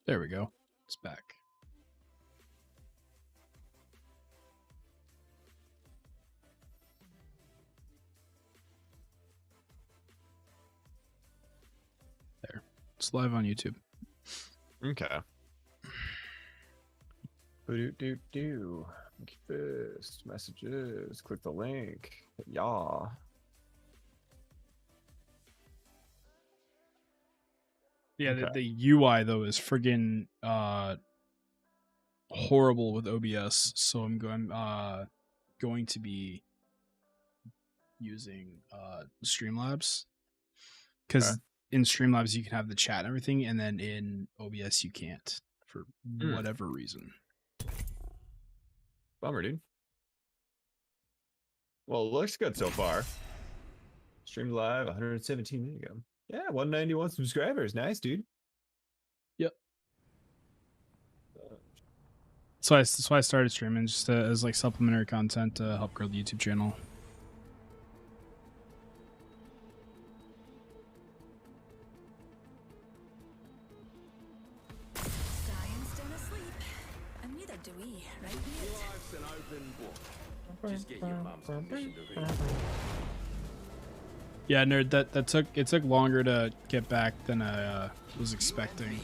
There we go. It's back. There. It's live on YouTube. Okay. Do. First messages. Click the link. Yeah. Yeah, Okay. the UI though is friggin' horrible with OBS, so I'm going to be using Streamlabs, because in Streamlabs you can have the chat and everything, and then in OBS you can't for whatever reason. Bummer, dude. Well, it looks good so far. Streamed live 117 minutes ago. Yeah, 191 subscribers. Nice, dude. Yep. So that's why I started streaming, just as like supplementary content to help grow the YouTube channel. Zion's still asleep, and neither do we, right? Life's an open book. Just get your mum's permission to read. Yeah, nerd. It took longer to get back than I was expecting.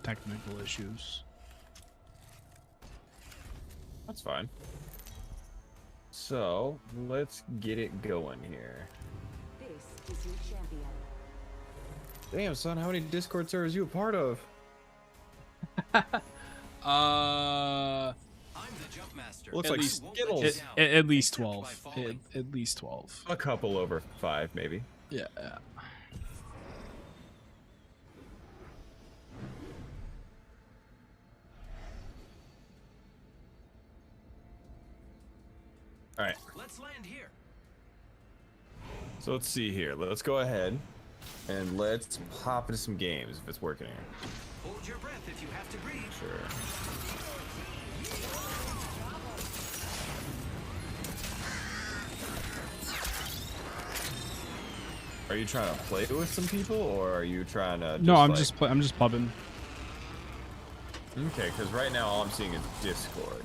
Technical issues. That's fine. So let's get it going here. This is your champion. Damn, son, how many Discord servers are you a part of? I'm the jump master. Looks At like least- Skittles. At least 12. At least 12. A couple over 5, maybe. Yeah. All right. Let's land here. So let's see here. Let's go ahead and let's pop into some games if it's working here. Hold your breath if you have to breathe. Sure. Are you trying to play with some people, or are you trying to? No, I'm like... I'm just pubbing. Okay, because right now all I'm seeing is Discord.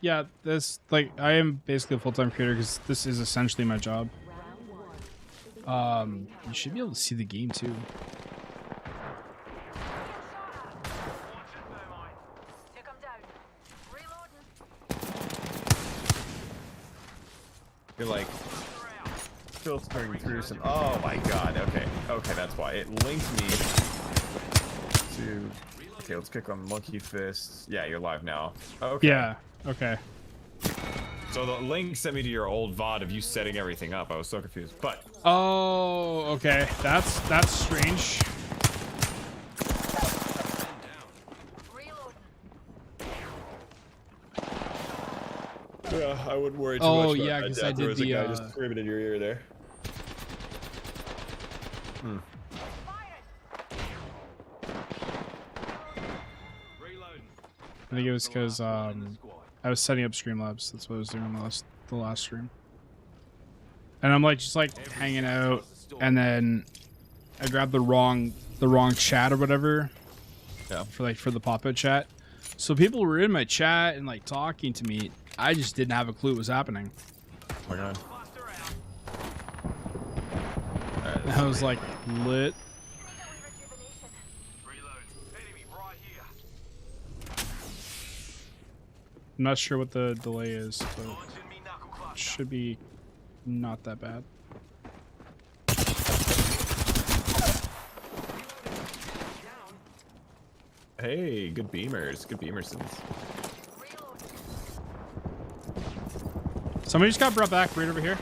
Yeah, this I am basically a full-time creator because this is essentially my job. You should be able to see the game too. You're like filtering through some. Oh my god. Okay. Okay, that's why it linked me to. Okay, let's click on Monkey Fist. Yeah, you're live now. Okay. Yeah. Okay. So the link sent me to your old VOD of you setting everything up. I was so confused. But Oh, okay. That's strange. yeah, I wouldn't worry too Oh, much about yeah, that. 'cause Yeah, I there did was a the, guy just screaming in your ear there. I think it was because I was setting up Streamlabs. That's what I was doing the last stream. And I'm like just like hanging out, and then I grabbed the wrong chat or whatever. Yeah. For the pop-up chat. So people were in my chat and like talking to me. I just didn't have a clue what was happening. Oh my god. And I was like lit. I'm not sure what the delay is, but it should be not that bad. Hey, good beamers. Good beamersons. Somebody just got brought back right over here.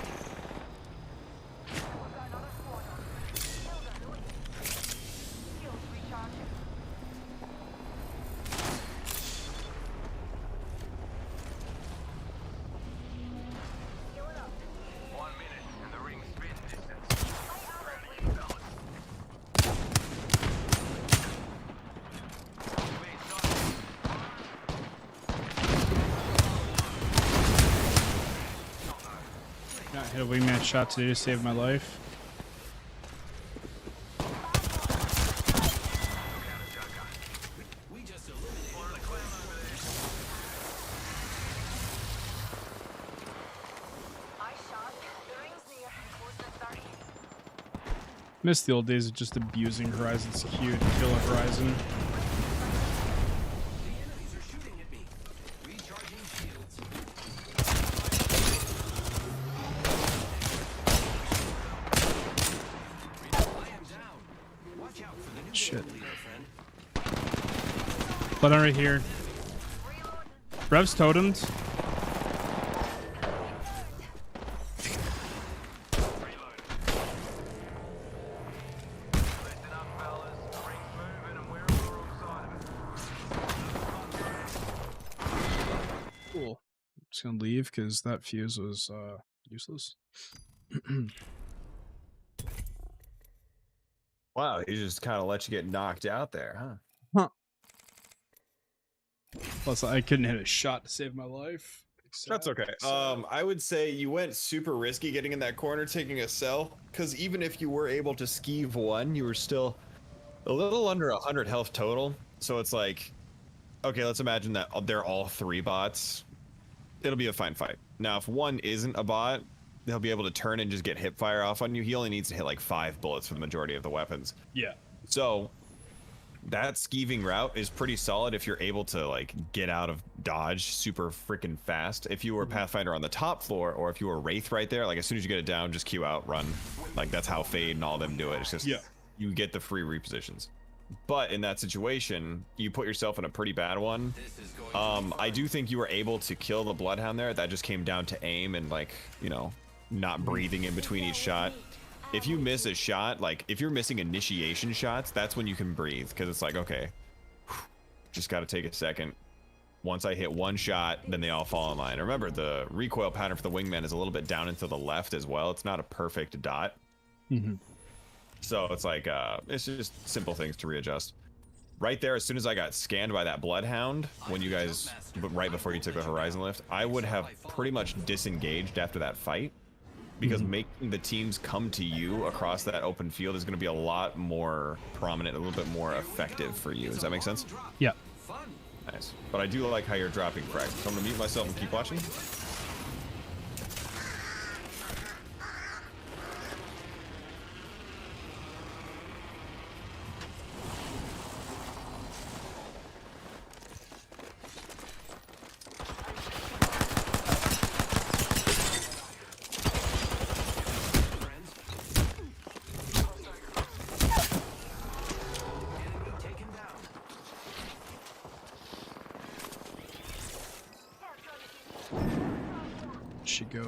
headshot today to save my life. Miss the old days of just abusing Horizon's Q to kill a Horizon. Shit. But I'm right here. Rev's totemed. Cool. I'm just gonna leave because that fuse was useless. Wow, he just kind of let you get knocked out there, huh? Plus, I couldn't hit a shot to save my life. That's okay. I would say you went super risky getting in that corner, taking a cell, because even if you were able to skeeve one, you were still a little under 100 health total. So it's like, okay, let's imagine that they're all 3 bots. It'll be a fine fight. Now, if one isn't a bot, he'll be able to turn and just get hip fire off on you. He only needs to hit like 5 bullets for the majority of the weapons. Yeah. So that skeeving route is pretty solid if you're able to like get out of dodge super freaking fast. If you were Pathfinder on the top floor, or if you were Wraith right there, like as soon as you get it down, just queue out, run. Like that's how Fade and all of them do it. It's just you get the free repositions. But in that situation, you put yourself in a pretty bad one. I do think you were able to kill the Bloodhound there. That just came down to aim and like, you know, not breathing in between each shot. If you miss a shot, like if you're missing initiation shots, that's when you can breathe, because it's like, okay, just got to take a second. Once I hit one shot, then they all fall in line. Remember, the recoil pattern for the wingman is a little bit down and to the left as well. It's not a perfect dot. So it's like, it's just simple things to readjust. Right there, as soon as I got scanned by that Bloodhound, when you guys, right before you took the Horizon lift, I would have pretty much disengaged after that fight. Because making the teams come to you across that open field is going to be a lot more prominent, a little bit more effective for you. Does that make sense? Yeah. Nice. But I do like how you're dropping frag. So I'm going to mute myself and keep watching. Should go.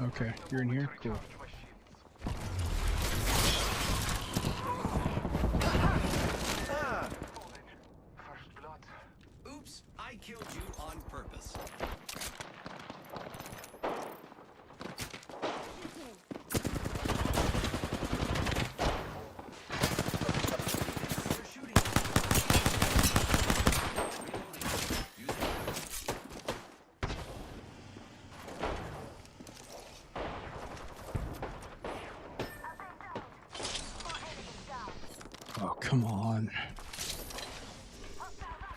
Okay, you're in here? Cool. Oops, I killed you on purpose. Oh, come on.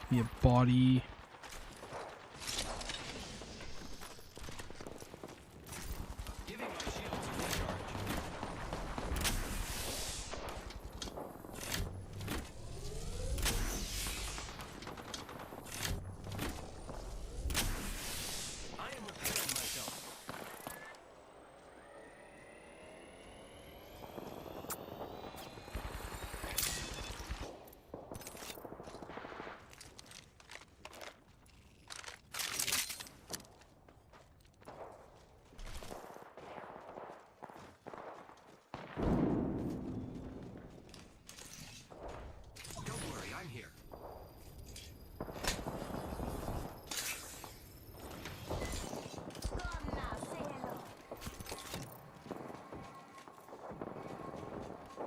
Be a body. Giving my shields a recharge. I am repairing myself. Don't worry, I'm here.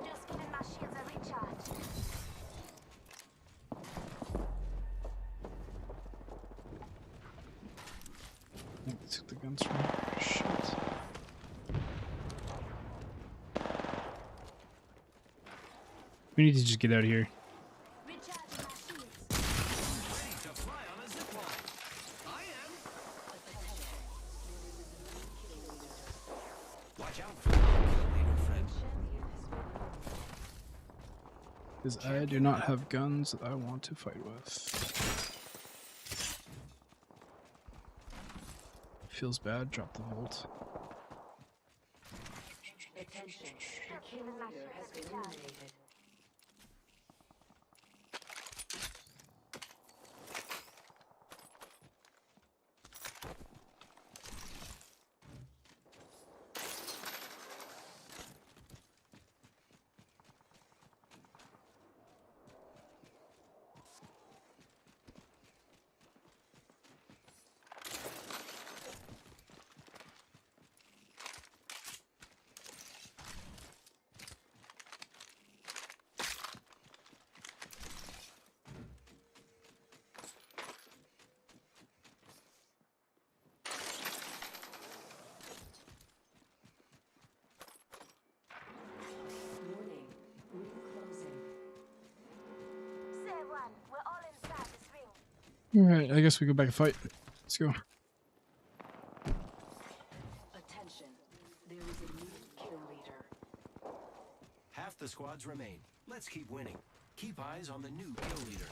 Just giving my shields a recharge. I think I took the guns from We need to just get out of here. Recharging my shields. Ready to fly on a zip line. I am. Watch out for the kill leader, friend. Because I do not have guns that I want to fight with. Feels bad. Drop the volt. Attention. The kill leader has been eliminated. Warning. Ring closing. Say one. We're all inside this ring. Alright, I guess we go back and fight. Let's go. Attention. There is a new kill leader. Half the squads remain. Let's keep winning. Keep eyes on the new kill leader.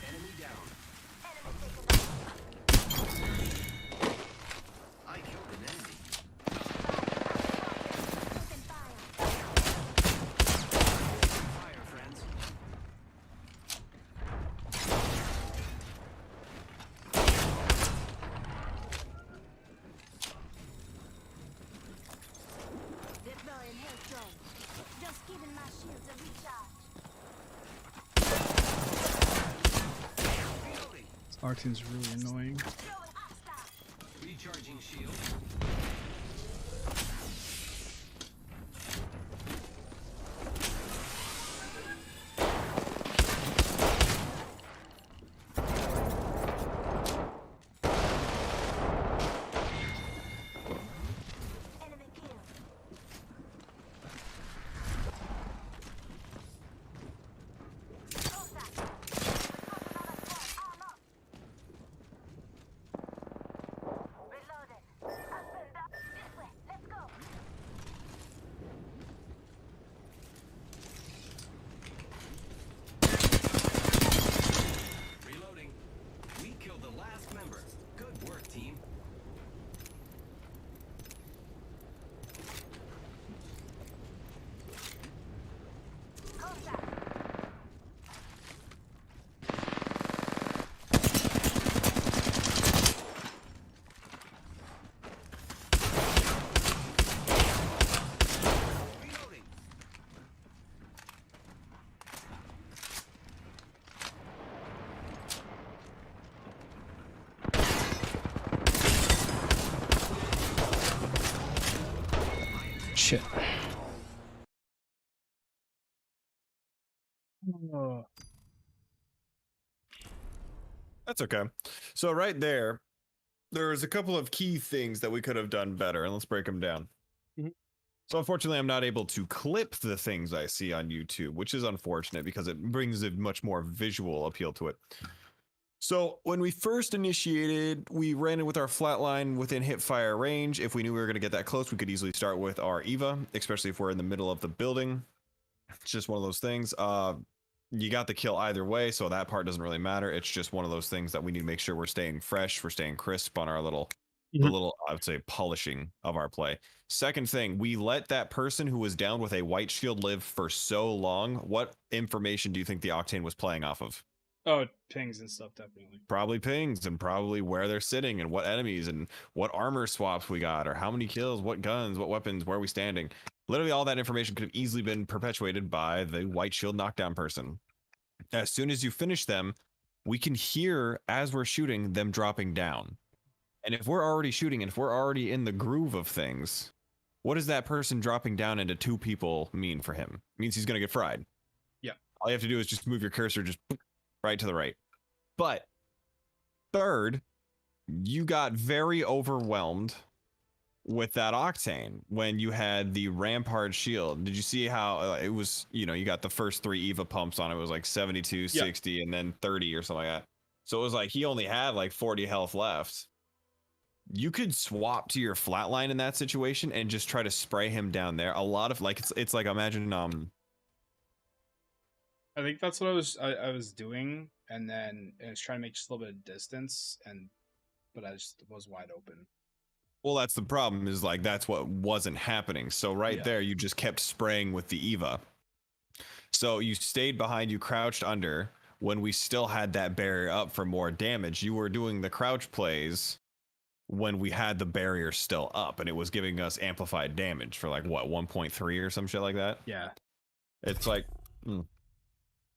Enemy down. I killed an enemy. Open fire. Fire, friends. Deploying health drone. Just giving my shields a recharge. Reloading. This Octane's really annoying. Throwing hostile. Recharging shield. Enemy killed. Contact. We've got another squad arm up. Reloaded. Opened up. This way. Let's go. Reloading. We killed the last member. Good work, team. Contact. Reloading. Shit. Oh. That's okay. So right there, there's a couple of key things that we could have done better, and let's break them down. Mhm. So unfortunately, I'm not able to clip the things I see on YouTube, which is unfortunate because it brings a much more visual appeal to it. So when we first initiated, we ran in with our flatline within hip fire range. If we knew we were going to get that close, we could easily start with our EVA, especially if we're in the middle of the building. It's just one of those things. You got the kill either way, so that part doesn't really matter. It's just one of those things that we need to make sure we're staying fresh, we're staying crisp on our little, I would say, polishing of our play. Second thing, we let that person who was down with a white shield live for so long. What information do you think the Octane was playing off of? Oh, pings and stuff, definitely. Probably pings and probably where they're sitting and what enemies and what armor swaps we got or how many kills, what guns, what weapons, where are we standing. Literally all that information could have easily been perpetuated by the white shield knockdown person. As soon as you finish them, we can hear as we're shooting them dropping down. And if we're already shooting, and if we're already in the groove of things, what does that person dropping down into 2 people mean for him? It means he's going to get fried. Yeah. All you have to do is just move your cursor just right to the right. But third, you got very overwhelmed with that octane when you had the Rampart shield. Did you see how it was, you know, you got the first 3 EVA pumps on it. It was like 72, 60, and then 30 or something like that. So it was like he only had like 40 health left. You could swap to your flatline in that situation and just try to spray him down there. A lot of like it's like imagine I think that's what I was doing, and then I was trying to make just a little bit of distance, but I just was wide open. well, that's the problem, is like that's what wasn't happening. So right there, you just kept spraying with the Eva. So you stayed behind, you crouched under when we still had that barrier up for more damage. You were doing the crouch plays when we had the barrier still up, and it was giving us amplified damage for like what, 1.3 or some shit like that. Yeah. It's like,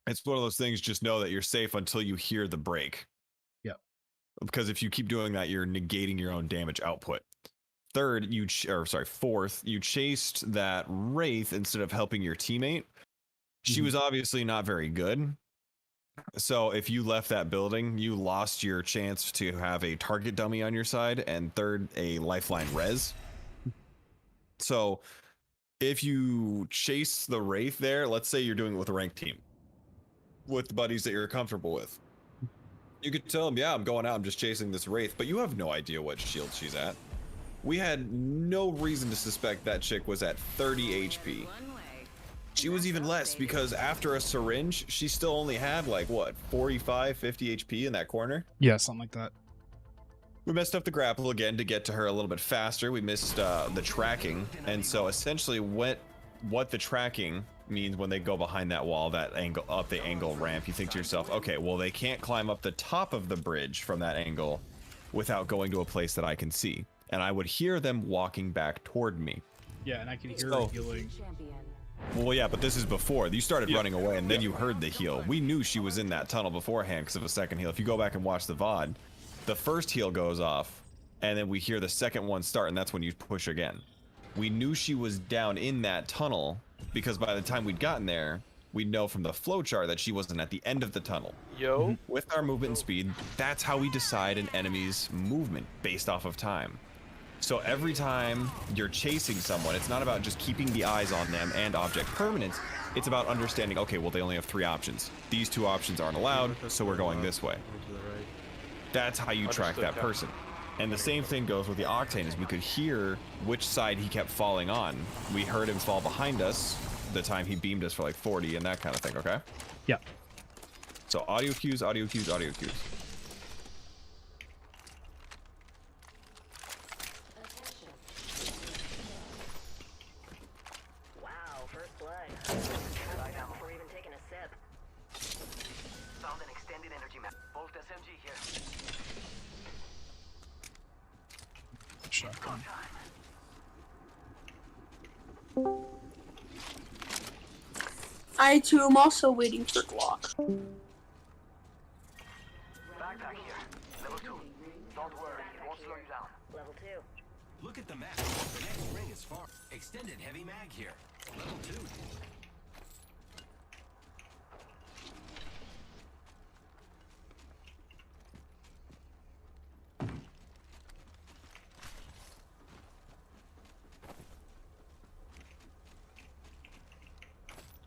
it's one of those things. Just know that you're safe until you hear the break. Yep. Because if you keep doing that, you're negating your own damage output. Fourth, you chased that Wraith instead of helping your teammate. She was obviously not very good. So if you left that building, you lost your chance to have a target dummy on your side, and third, a lifeline res. So if you chase the Wraith there, let's say you're doing it with a ranked team, with the buddies that you're comfortable with, you could tell them, yeah, I'm going out, I'm just chasing this Wraith, but you have no idea what shield she's at. We had no reason to suspect that chick was at 30 HP. She was even less, because after a syringe, she still only had like what, 45, 50 HP in that corner? Yeah, something like that. We messed up the grapple again to get to her a little bit faster. We missed the tracking, and so essentially what the tracking means when they go behind that wall, that angle up the angle ramp, you think to yourself, okay, well, they can't climb up the top of the bridge from that angle without going to a place that I can see. And I would hear them walking back toward me. Yeah, and I can hear her healing. Well, yeah, but this is before. You started running away, and then you heard the heal. We knew she was in that tunnel beforehand because of a second heal. If you go back and watch the VOD, the first heal goes off, and then we hear the second one start, and that's when you push again. We knew she was down in that tunnel because by the time we'd gotten there, we'd know from the flowchart that she wasn't at the end of the tunnel. Yo. With our movement and speed, that's how we decide an enemy's movement based off of time. So every time you're chasing someone, it's not about just keeping the eyes on them and object permanence. It's about understanding, okay, well, they only have 3 options. These 2 options aren't allowed, so we're going this way. That's how you track that person. And the same thing goes with the Octane, is we could hear which side he kept falling on. We heard him fall behind us the time he beamed us for like 40 and that kind of thing, okay? Yeah. So audio cues, audio cues, audio cues. Wow, first blood. Lie down before even taking a sip. Found an extended energy map. Bolt SMG here. Shotgun. I too am also waiting for Glock. Backpack here. Level 2. Don't worry, it won't slow you down. Level 2. Look at the map. The next ring is far. Extended heavy mag here. Level 2.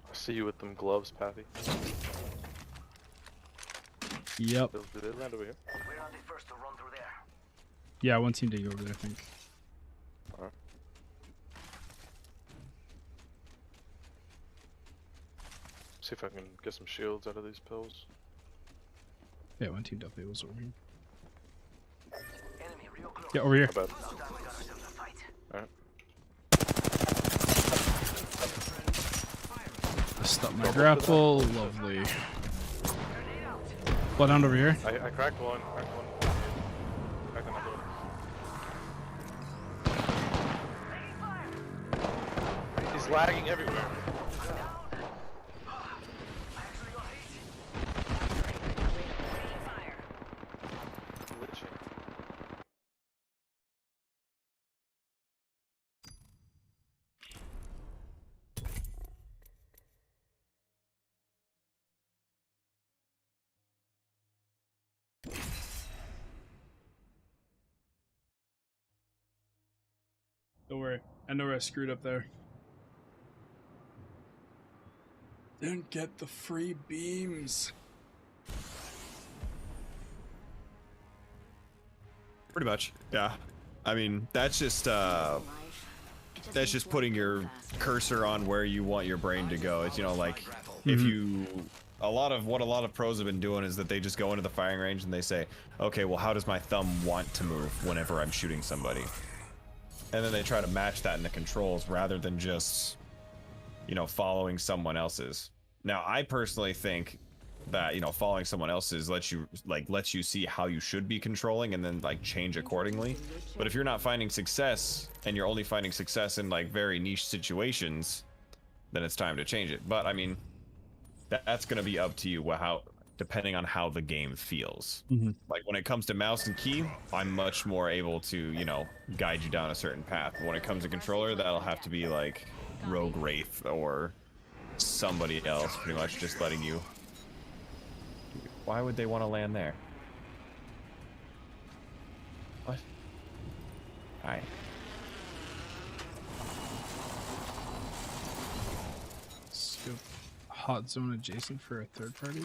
I see you with them gloves, Pappy. Yep. Did they land over here? We're not the first to run through there. Yeah, one team did go over there, I think. Alright. See if I can get some shields out of these pills. Yeah, one team definitely was over here. Enemy real close. Yeah, over here. My bad. About time we got ourselves a fight. Alright. Stop my grapple. Lovely. Blood down over here. I cracked one. Cracked another one. He's lagging everywhere. Don't worry. I know where I screwed up there. Didn't get the free beams. Pretty much, yeah. I mean, that's just putting your cursor on where you want your brain to go. It's, you know, like if you a lot of pros have been doing is that they just go into the firing range and they say, okay, well, how does my thumb want to move whenever I'm shooting somebody? And then they try to match that in the controls rather than just, you know, following someone else's. Now, I personally think that, you know, following someone else's lets you see how you should be controlling and then like change accordingly. But if you're not finding success and you're only finding success in like very niche situations, then it's time to change it. But I mean, that's going to be up to you, depending on how the game feels. Like when it comes to mouse and key, I'm much more able to, you know, guide you down a certain path. But when it comes to controller, that'll have to be like Rogue Wraith or somebody else, pretty much just letting you. Why would they want to land there? What? Hi. Scope hot zone adjacent for a third party?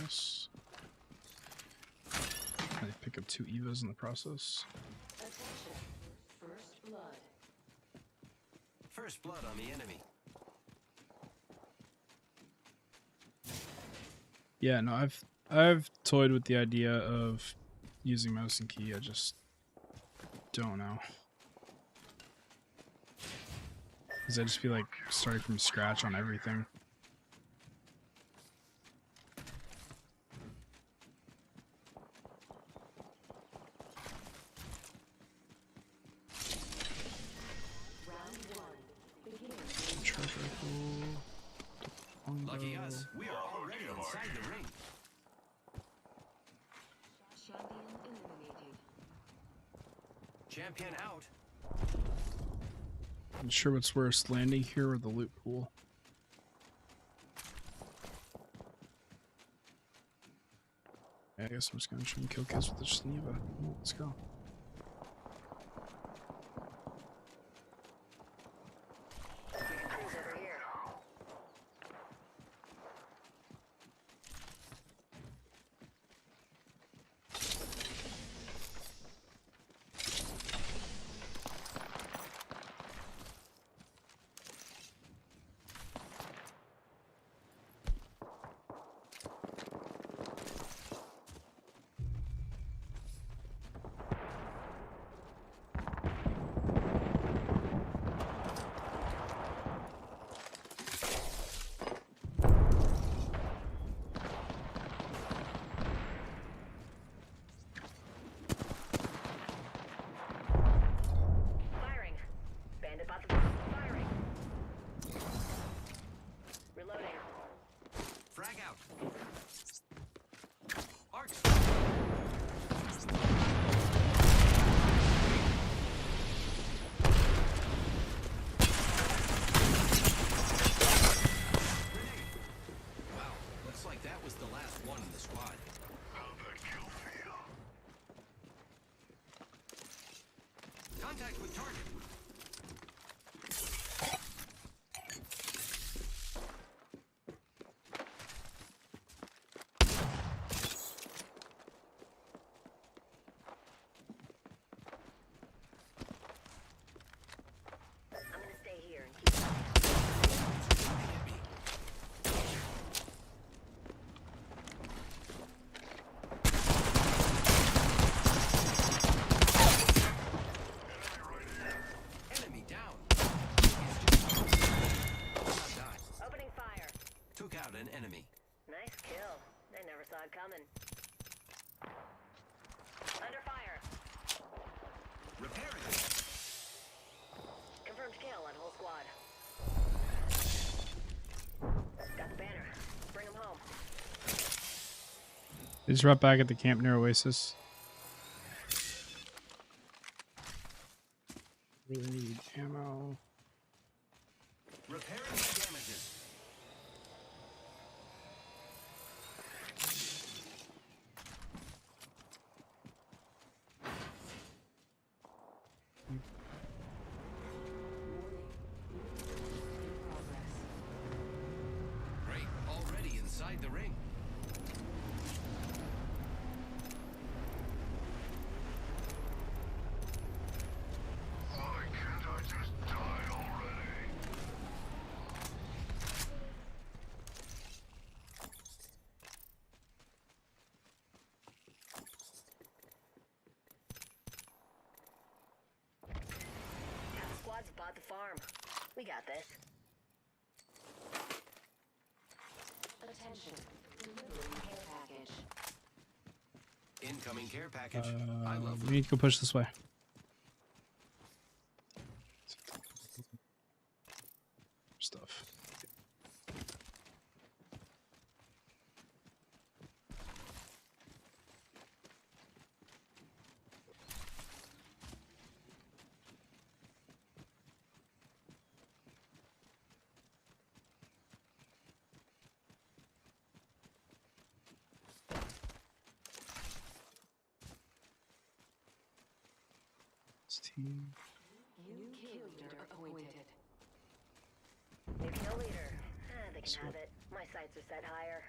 Yes. Can I pick up 2 EVAs in the process? Attention. First blood. First blood on the enemy. Yeah, no, I've toyed with the idea of using mouse and key. I just don't know. Because I just feel like starting from scratch on everything. Charge rifle. Lucky us, we are already inside the ring. Champion eliminated. Champion out. I'm not sure what's worse, landing here or the loot pool. Yeah, I guess I'm just gonna try and kill kills with the Geneva. Oh, let's go. Frag out. Arc. Wow, looks like that was the last one in the squad. Contact with target. Enemy down. Opening fire. Took out an enemy. Nice kill. They never saw it coming. Under fire. Repairing. Confirmed kill on whole squad. Got the banner. Bring them home. They just right back at the camp near Oasis. Really need ammo. Repairing my damages. the farm. We got this. Attention. Delivering care package. Incoming care package. I love We need to go push this way. Stuff. Team. New kill leader appointed. New kill leader. They can have it. My sights are set higher.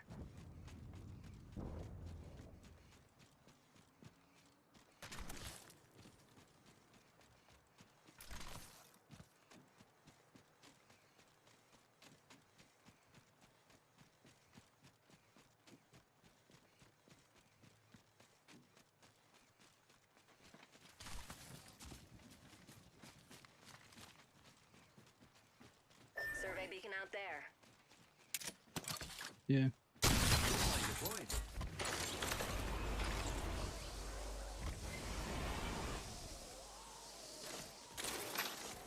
Survey beacon out there. Yeah. deployed.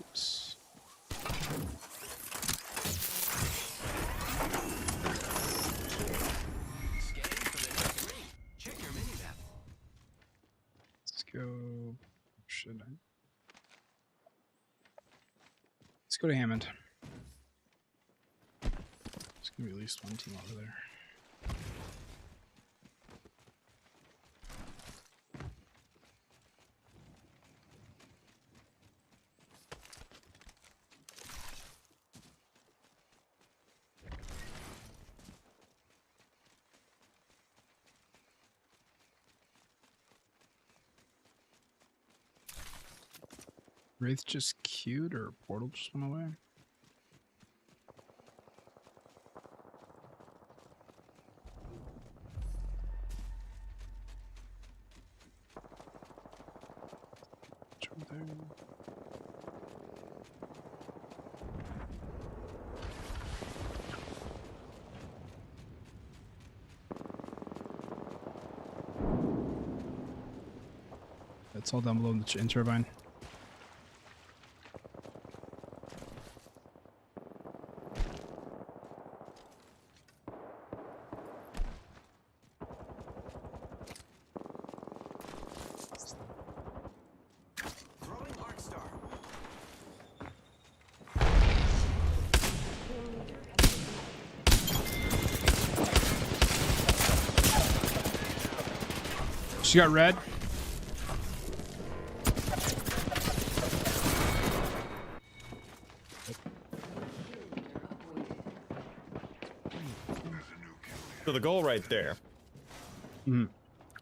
Oops. Scanning for the next ring. Check your mini-map. Let's go. Should I? Let's go to Hammond. There's gonna be at least one team over there. Wraith just queued or portal just went away? It's over there. That's all down below in the turbine. Throwing Arc Star. She got red. So the goal right there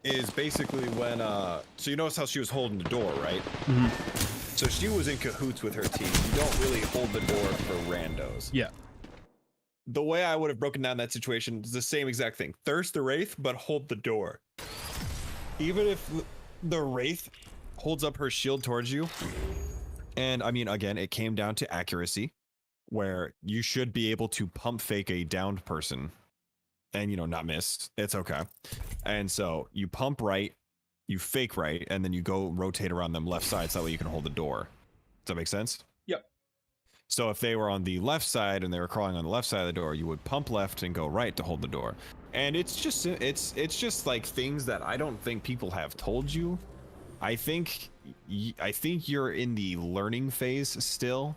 is basically when so you notice how she was holding the door, right? So she was in cahoots with her team. You don't really hold the door for randos. Yeah. The way I would have broken down that situation is the same exact thing. Thirst the Wraith, but hold the door. Even if the Wraith holds up her shield towards you, and I mean, again, it came down to accuracy, where you should be able to pump fake a downed person and, you know, not miss. It's okay. And so you pump right, you fake right, and then you go rotate around them left side so that way you can hold the door. Does that make sense? Yep. So if they were on the left side and they were crawling on the left side of the door, you would pump left and go right to hold the door. And it's just like things that I don't think people have told you. I think you're in the learning phase still,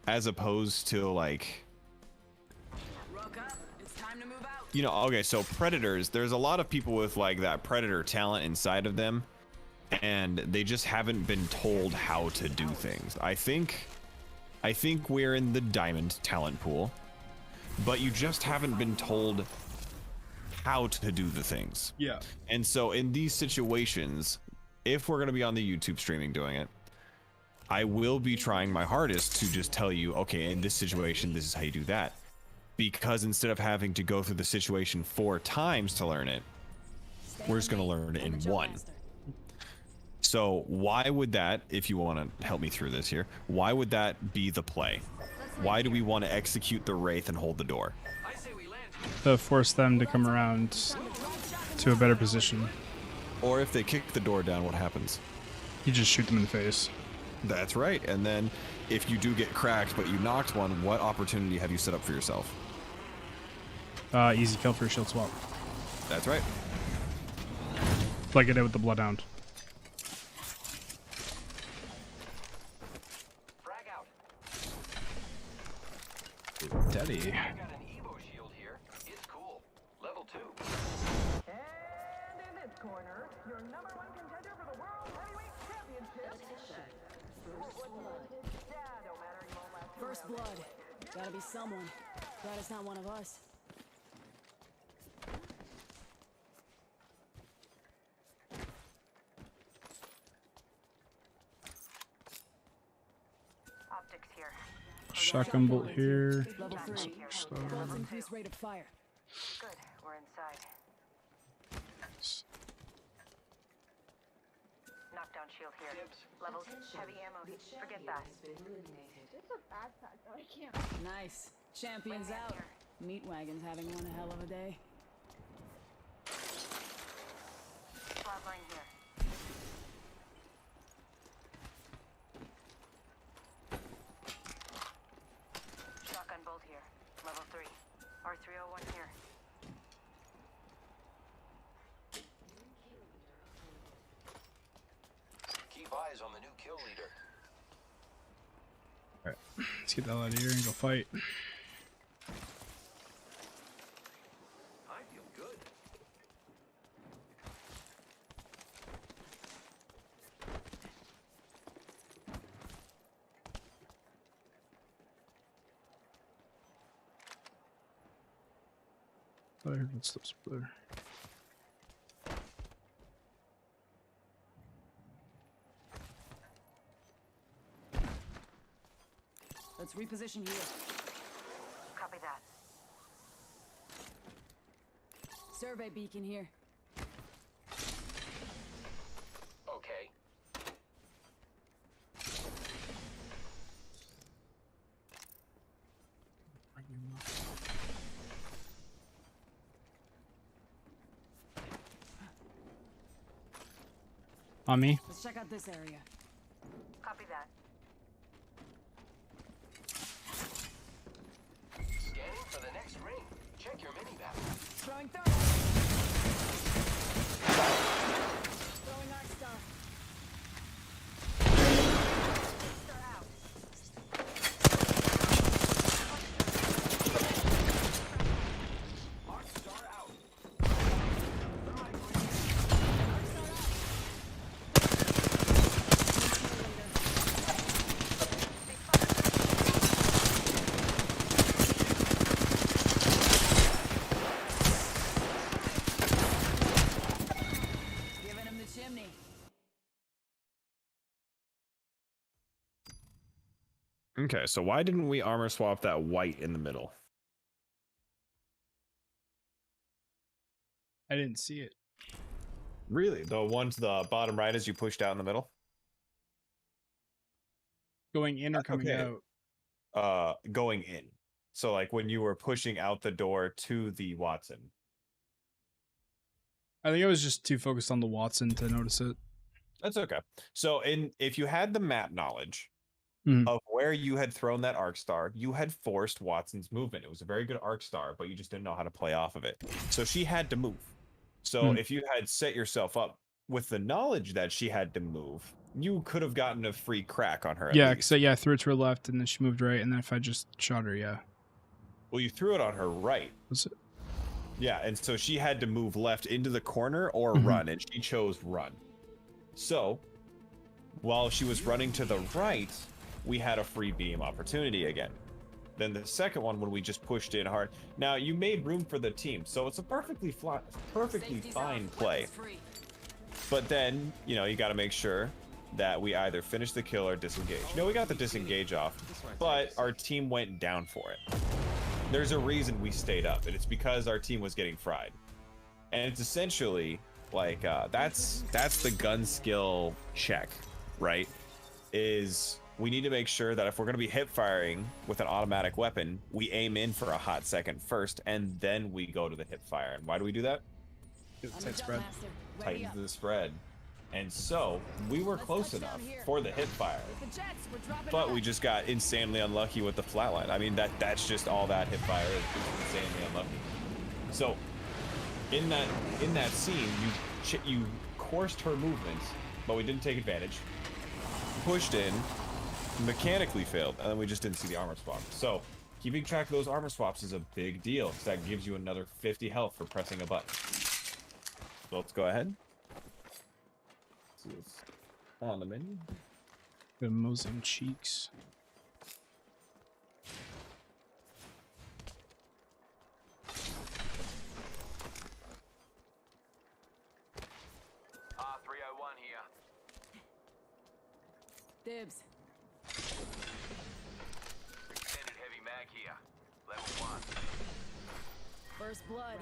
as opposed to like, Rock up. It's time to move out. you know, okay, so predators, there's a lot of people with like that predator talent inside of them, and they just haven't been told how to do things. I think we're in the diamond talent pool, but you just haven't been told how to do the things. Yeah. And so in these situations, if we're going to be on the YouTube streaming doing it, I will be trying my hardest to just tell you, okay, in this situation, this is how you do that. Because instead of having to go through the situation 4 times to learn it, we're just going to learn it in one. So why would that, if you want to help me through this here, why would that be the play? Why do we want to execute the Wraith and hold the door? To force them to come around to a better position. Or if they kick the door down, what happens? You just shoot them in the face. That's right. And then if you do get cracked, but you knocked one, what opportunity have you set up for yourself? Easy kill for a shield swap. That's right. Like I did with the Bloodhound. Frag out. Daddy. I got an Evo shield here. It's cool. Level 2. And in this corner, your #1 contender for the World Heavyweight Championship. Yeah, no matter, you won't last too First long. blood. Gotta be someone. Glad it's not one of us. Optics here. Shotgun bolt here. Level 3. Bullets increase rate of fire. Good, we're inside. Knockdown shield here. Levels, heavy ammo. Forget that. Nice. Champions out. Meat wagon's having one hell of a day. Flatline here. Shotgun bolt here. Level 3. R301 here. Keep eyes on the new kill leader. Alright. Let's get the hell out of here and go fight. I feel good. I heard footsteps up there. Let's reposition here. Copy that. Survey beacon here. Okay. On me. Let's check out this area. Copy that. Scanning for the next ring. Check your mini map. Throwing thermal. Throwing arc star. Arc star out. Giving him the chimney. Okay, so why didn't we armor swap that white in the middle? I didn't see it. Really? The one to the bottom right as you pushed out in the middle? Going in or coming Okay. out? Going in. So like when you were pushing out the door to the Watson. I think I was just too focused on the Watson to notice it. That's okay. So if you had the map knowledge Mhm. of where you had thrown that arc star, you had forced Watson's movement. It was a very good arc star, but you just didn't know how to play off of it. So she had to move. So if you had set yourself up with the knowledge that she had to move, you could have gotten a free crack on her. at Yeah, least. because I threw it to her left and then she moved right, and then if I just shot her, yeah. Well, you threw it on her right. Was it? Yeah, and so she had to move left into the corner or run, and she chose run. So, while she was running to the right, we had a free beam opportunity again. Then the second one, when we just pushed in hard. Now, you made room for the team, so it's a perfectly Safety's fine out. play. Weapons free. But then, you know, you got to make sure that we either finish the kill or disengage. No, we got the disengage off, but our team went down for it. There's a reason we stayed up, and it's because our team was getting fried. And it's essentially Like that's the gun skill check, right? Is we need to make sure that if we're going to be hip firing with an automatic weapon, we aim in for a hot second first, and then we go to the hip fire. And why do we do that? Tight spread. Tightens the spread. And so we were close enough for the hip fire, but we just got insanely unlucky with the flatline. I mean, that's just all that hip fire is, just insanely unlucky. So in that scene, you coursed her movements, but we didn't take advantage. Pushed in, mechanically failed, and then we just didn't see the armor swap. So keeping track of those armor swaps is a big deal, because that gives you another 50 health for pressing a button. So let's go ahead. See what's on the menu. The Mosing cheeks. R301 here. Dibs. Extended heavy mag here. Level 1. First blood.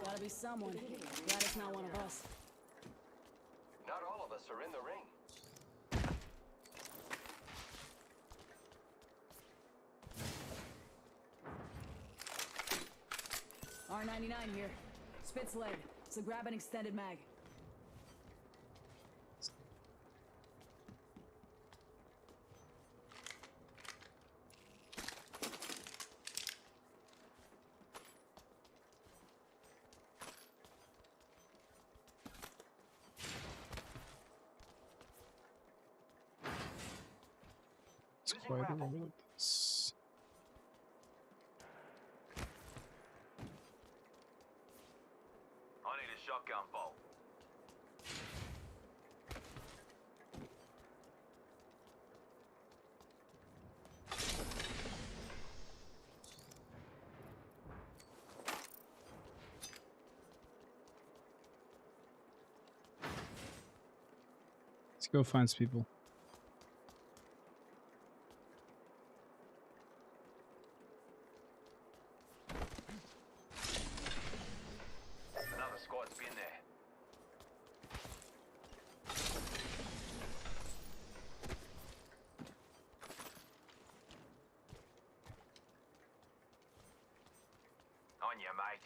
Gotta be someone. Glad it's not one of us. Not all of us are in the ring. R99 here. Spit's leg. So grab an extended mag. It's quite a little bit. I need a shotgun bolt. Let's go find some people. Another squad's been there. On you, mate.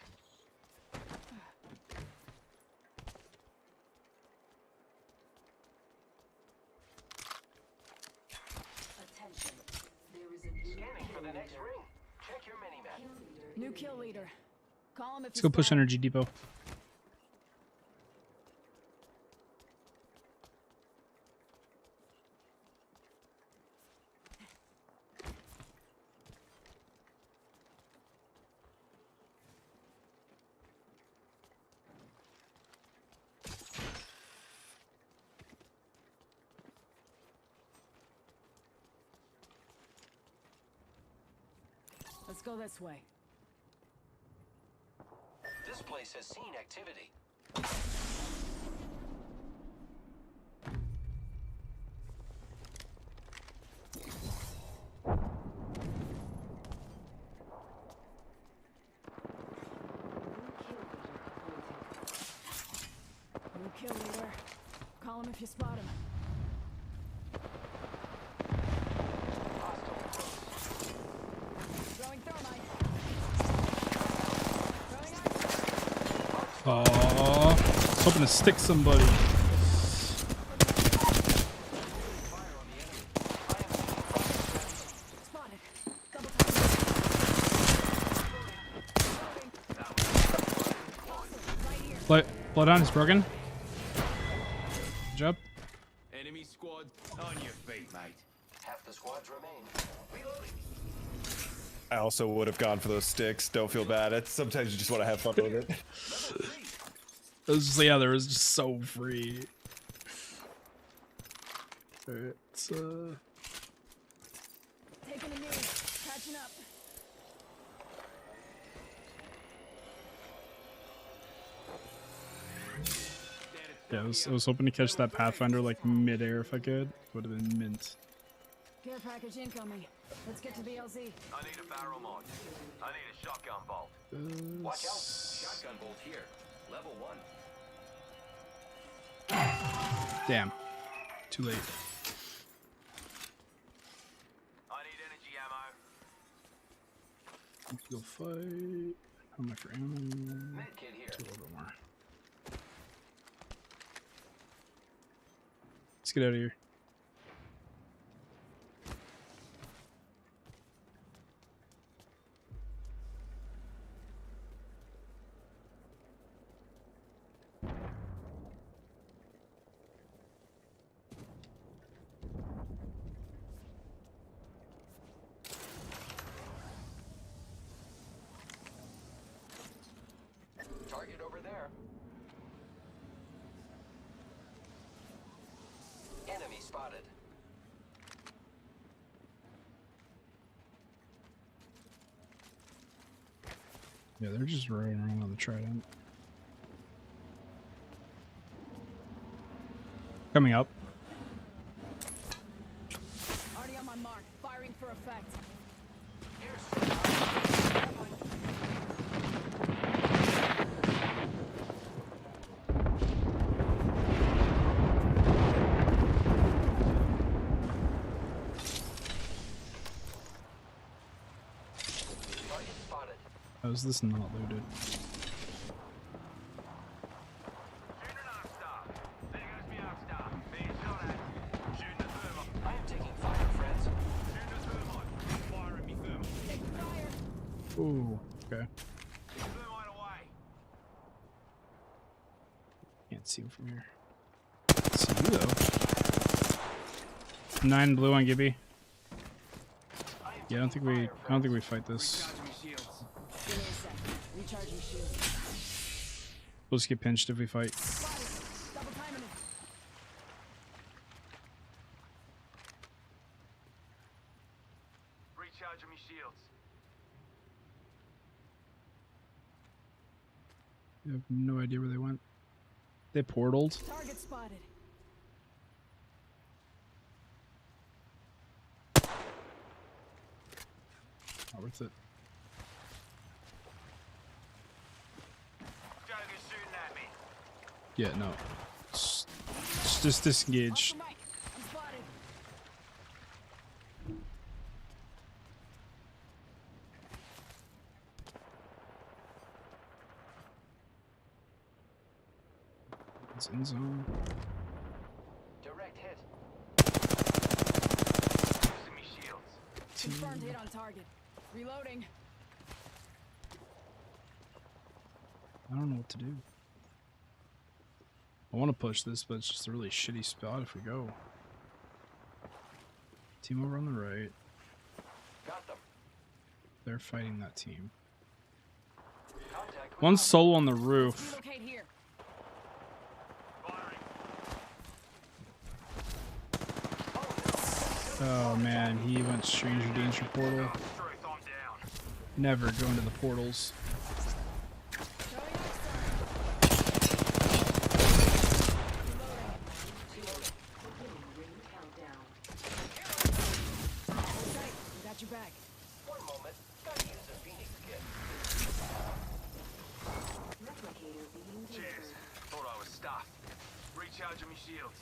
Attention. There is a new Scanning for the next ring. Check your mini-map. new kill leader. Call him if Let's go push spot him. Energy Depot. Let's go this way. This place has seen activity. New kill leader. Call him if you spot him. Throwing thermite. Throwing ice. Aww. I was hoping to stick somebody. Spotted. Double time. Right here. Bloodhound is broken. Good job. Enemy squad on your feet, mate. Half the squads remain. Reloading. I also would have gone for those sticks. Don't feel bad. It's sometimes you just want to have fun with it. It was just, yeah, there was just so free. Alright, Taking a knee. Catching up. yeah, I was hoping to catch that Pathfinder like midair if I could. Would have been mint. Care package incoming. Let's get to the LZ. I need a barrel mod. I need a shotgun bolt. Watch out. Shotgun bolt here. Level 1. Damn. Too late. I need energy ammo. Go fight. How am I for ammo? Medkit here. A little bit more. Let's get out of here. Target over there. Enemy spotted. Yeah, they're just running around on the trident. Coming up. Already on my mark. Firing for effect. Target spotted. How is this not looted? I am taking fire, friends. Ooh, okay. Can't see him from here. See you though. 9 blue on Gibby. Yeah, I don't think we fight this. Give me a sec. Recharging shield. We'll just get pinched if we fight. Double timing it. Recharging me shields. I have no idea where they went. They portaled. Target spotted. Not worth it. Joker's shooting at me. Yeah, no. Just disengage. Off the mic. I'm spotted. It's in zone. Direct hit. Using me shields. Confirmed hit on target. Reloading. I don't know what to do. I want to push this, but it's just a really shitty spot if we go. Team over on the right. Got them. They're fighting that team. Contact with One's solo on the roof. Relocate here. Oh man, he went stranger danger portal. Truth, I'm down. Never go into the portals. Showing next Ring countdown. Hold tight. We got your back. one moment. Gotta use a Phoenix kit. Replicator being Cheers. delivered. Thought I was stuffed. Recharging me shields.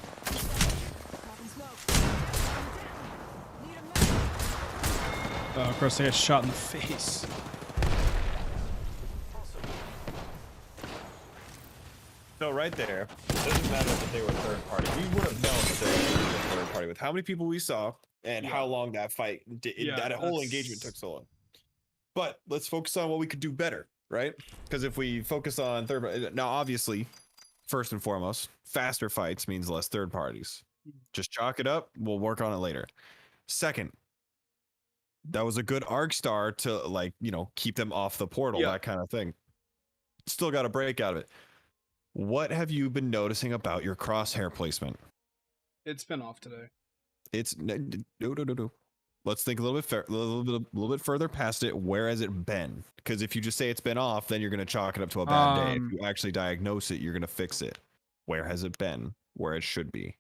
Popping smoke. Need a mag. Oh, of course I got shot in the face. So right there, it doesn't matter that they were third party. We would have known that they were third party with how many people we saw and how long that fight, Yeah, that whole that's- engagement took so long. But let's focus on what we could do better, right? Because if we focus on third party, now obviously, first and foremost, faster fights means less third parties. Just chalk it up. We'll work on it later. Second, that was a good arc star to, like, you know, keep them off the portal, Yeah. that kind of thing. Still got a break out of it. What have you been noticing about your crosshair placement? It's been off today. It's no. Let's think a little bit further past it. Where has it been? Because if you just say it's been off, then you're going to chalk it up to a bad day. If you actually diagnose it, you're going to fix it. Where has it been? Where it should be,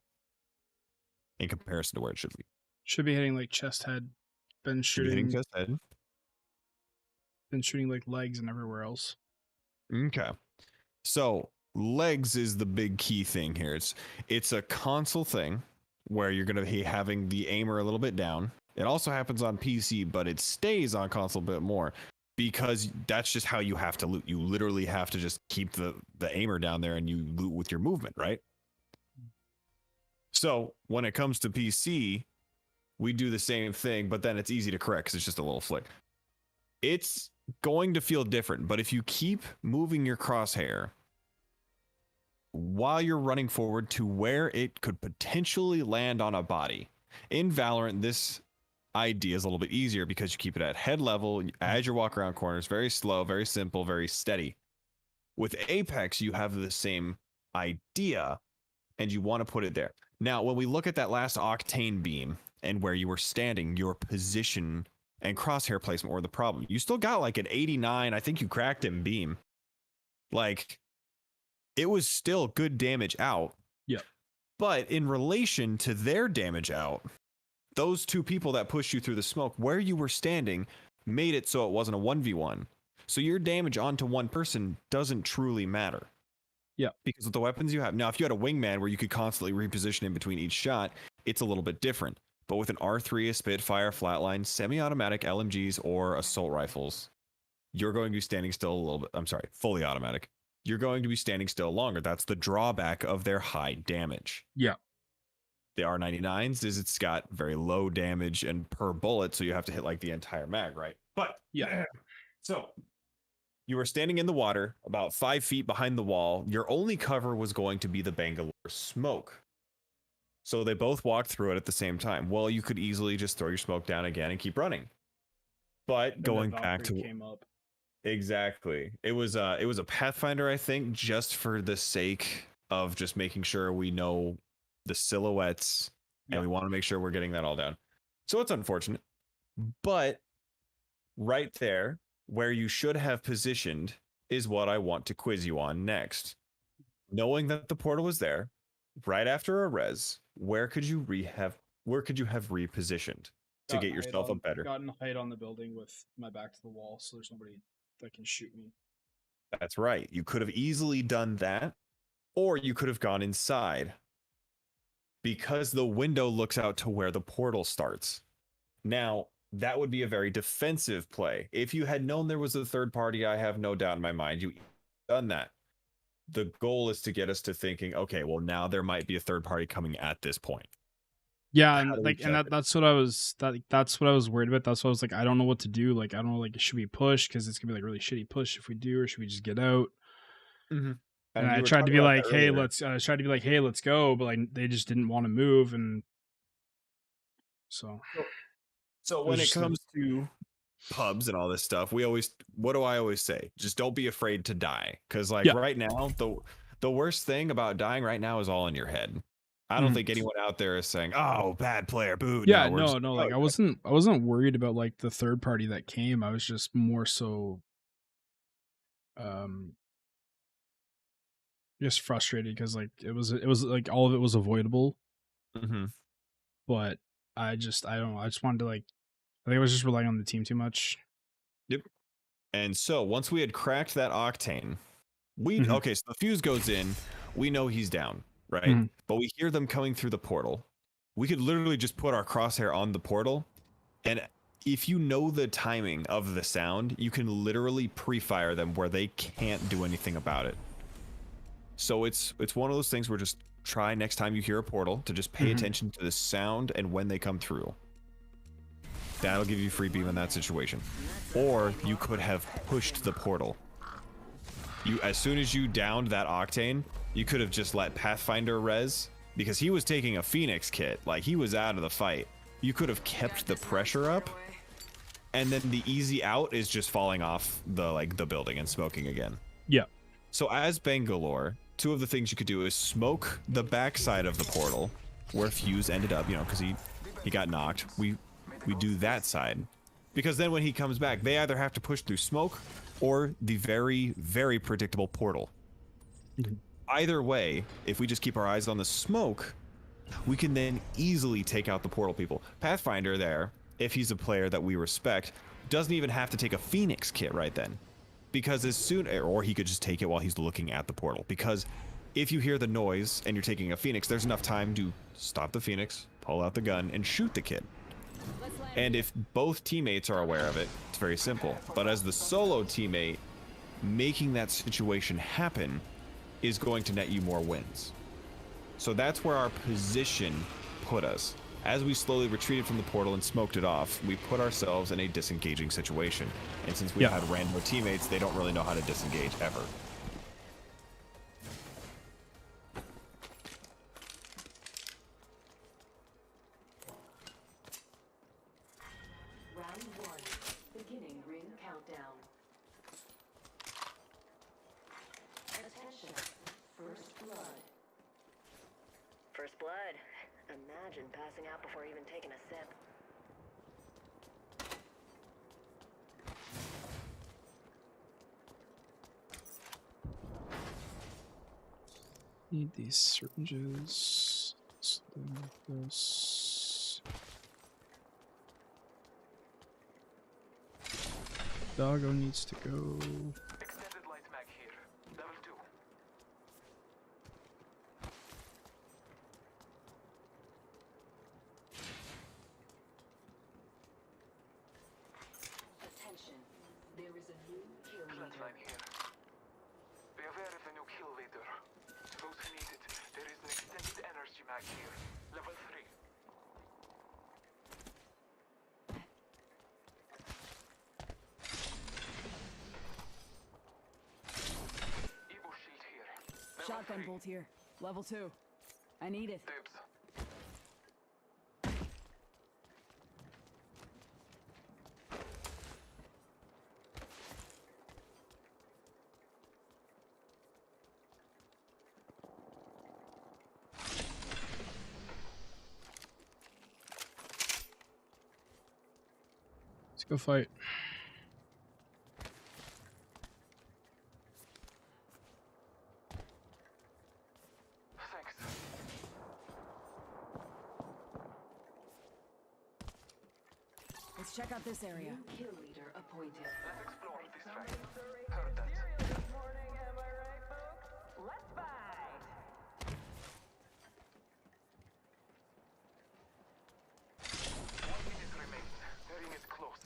in comparison to where it should be. Should be hitting like chest head. Been Should be hitting shooting chest head. been shooting like legs and everywhere else. Okay. So legs is the big key thing here. It's a console thing where you're going to be having the aimer a little bit down. It also happens on PC, but it stays on console a bit more because that's just how you have to loot. You literally have to just keep the aimer down there and you loot with your movement, right? So when it comes to PC, we do the same thing, but then it's easy to correct because it's just a little flick. It's going to feel different, but if you keep moving your crosshair while you're running forward to where it could potentially land on a body, in Valorant, this idea is a little bit easier because you keep it at head level as you walk around corners, very slow, very simple, very steady. With Apex, you have the same idea and you want to put it there. Now, when we look at that last Octane beam and where you were standing, your position and crosshair placement were the problem. You still got like an 89. I think you cracked him beam. Like, it was still good damage out. Yeah. But in relation to their damage out, those two people that pushed you through the smoke, where you were standing, made it so it wasn't a 1v1. So your damage onto one person doesn't truly matter. Yeah. Because of the weapons you have. Now, if you had a wingman where you could constantly reposition in between each shot, it's a little bit different. But with an R3, a Spitfire, Flatline, semi-automatic LMGs, or assault rifles, you're going to be standing still a little bit. I'm sorry, fully automatic. You're going to be standing still longer. That's the drawback of their high damage. Yeah. The R99s is it's got very low damage and per bullet, so you have to hit like the entire mag, right? But yeah. So you were standing in the water about 5 feet behind the wall. Your only cover was going to be the Bangalore smoke. So they both walked through it at the same time. Well, you could easily just throw your smoke down again and keep running. But And going then back to Valkyrie came up. Exactly. It was a Pathfinder, I think, just for the sake of just making sure we know the silhouettes and we want to make sure we're getting that all down. So it's unfortunate. But right there, where you should have positioned, is what I want to quiz you on next. Knowing that the portal was there, right after a res, where could you have repositioned to get yourself a better? Gotten height on the building with my back to the wall, so there's nobody that can shoot me. That's right. You could have easily done that, or you could have gone inside, because the window looks out to where the portal starts. Now, that would be a very defensive play. If you had known there was a third party, I have no doubt in my mind you done that. The goal is to get us to thinking, okay, well, now there might be a third party coming at this point. Yeah, and that's what I was that's what I was worried about. That's why I was like, I don't know what to do. Like, I don't know, like, should we push? Because it's gonna be like really shitty push if we do, or should we just get out? Mm-hmm. And I tried to be like, hey, let's go, but like they just didn't want to move, and so when it comes to pubs and all this stuff, what do I always say? Just don't be afraid to die, because right now the worst thing about dying right now is all in your head. I don't think anyone out there is saying, "Oh, bad player, boo." Yeah, no. Like I wasn't worried about like the third party that came. I was just more so, just frustrated because like it was like all of it was avoidable. Mm-hmm. But I don't know. I just wanted to like, I think I was just relying on the team too much. Yep. And so once we had cracked that Octane, okay, so the fuse goes in. We know he's down. Right? But we hear them coming through the portal. We could literally just put our crosshair on the portal, and if you know the timing of the sound, you can literally pre-fire them where they can't do anything about it. So it's one of those things where just try next time you hear a portal to just pay attention to the sound and when they come through. That'll give you free beam in that situation. Or you could have pushed the portal. As soon as you downed that Octane, you could have just let Pathfinder res, because he was taking a Phoenix kit. Like, he was out of the fight. You could have kept the pressure up, and then the easy out is just falling off the building and smoking again. Yeah. So as Bangalore, two of the things you could do is smoke the backside of the portal, where Fuse ended up, because he got knocked. We do that side, because then when he comes back, they either have to push through smoke or the very, very predictable portal. Either way, if we just keep our eyes on the smoke, we can then easily take out the portal people. Pathfinder there, if he's a player that we respect, doesn't even have to take a Phoenix kit right then. Because as soon, or he could just take it while he's looking at the portal. Because if you hear the noise and you're taking a Phoenix, there's enough time to stop the Phoenix, pull out the gun, and shoot the kid. And if both teammates are aware of it, it's very simple. But as the solo teammate, making that situation happen is going to net you more wins. So that's where our position put us. As we slowly retreated from the portal and smoked it off, we put ourselves in a disengaging situation. And since we've had rando teammates, they don't really know how to disengage ever. Round 1. Beginning ring countdown. Attention. First blood. First blood. Imagine passing out before even taking a sip. Need these syringes. Something like this. Doggo needs to go. Extended light mag here. Level 2. Attention. There is a new kill leader. Flatline here. Be aware of the new kill leader. Those who need it, there is an extended energy mag here. Level 3. Evo shield here. Level Shotgun 3. bolt here. Level 2. I need it. Dibs. Let's go fight. Thanks. Let's check out this area. New kill leader appointed. Let's explore this way. Heard that. One minute remains. The ring is close.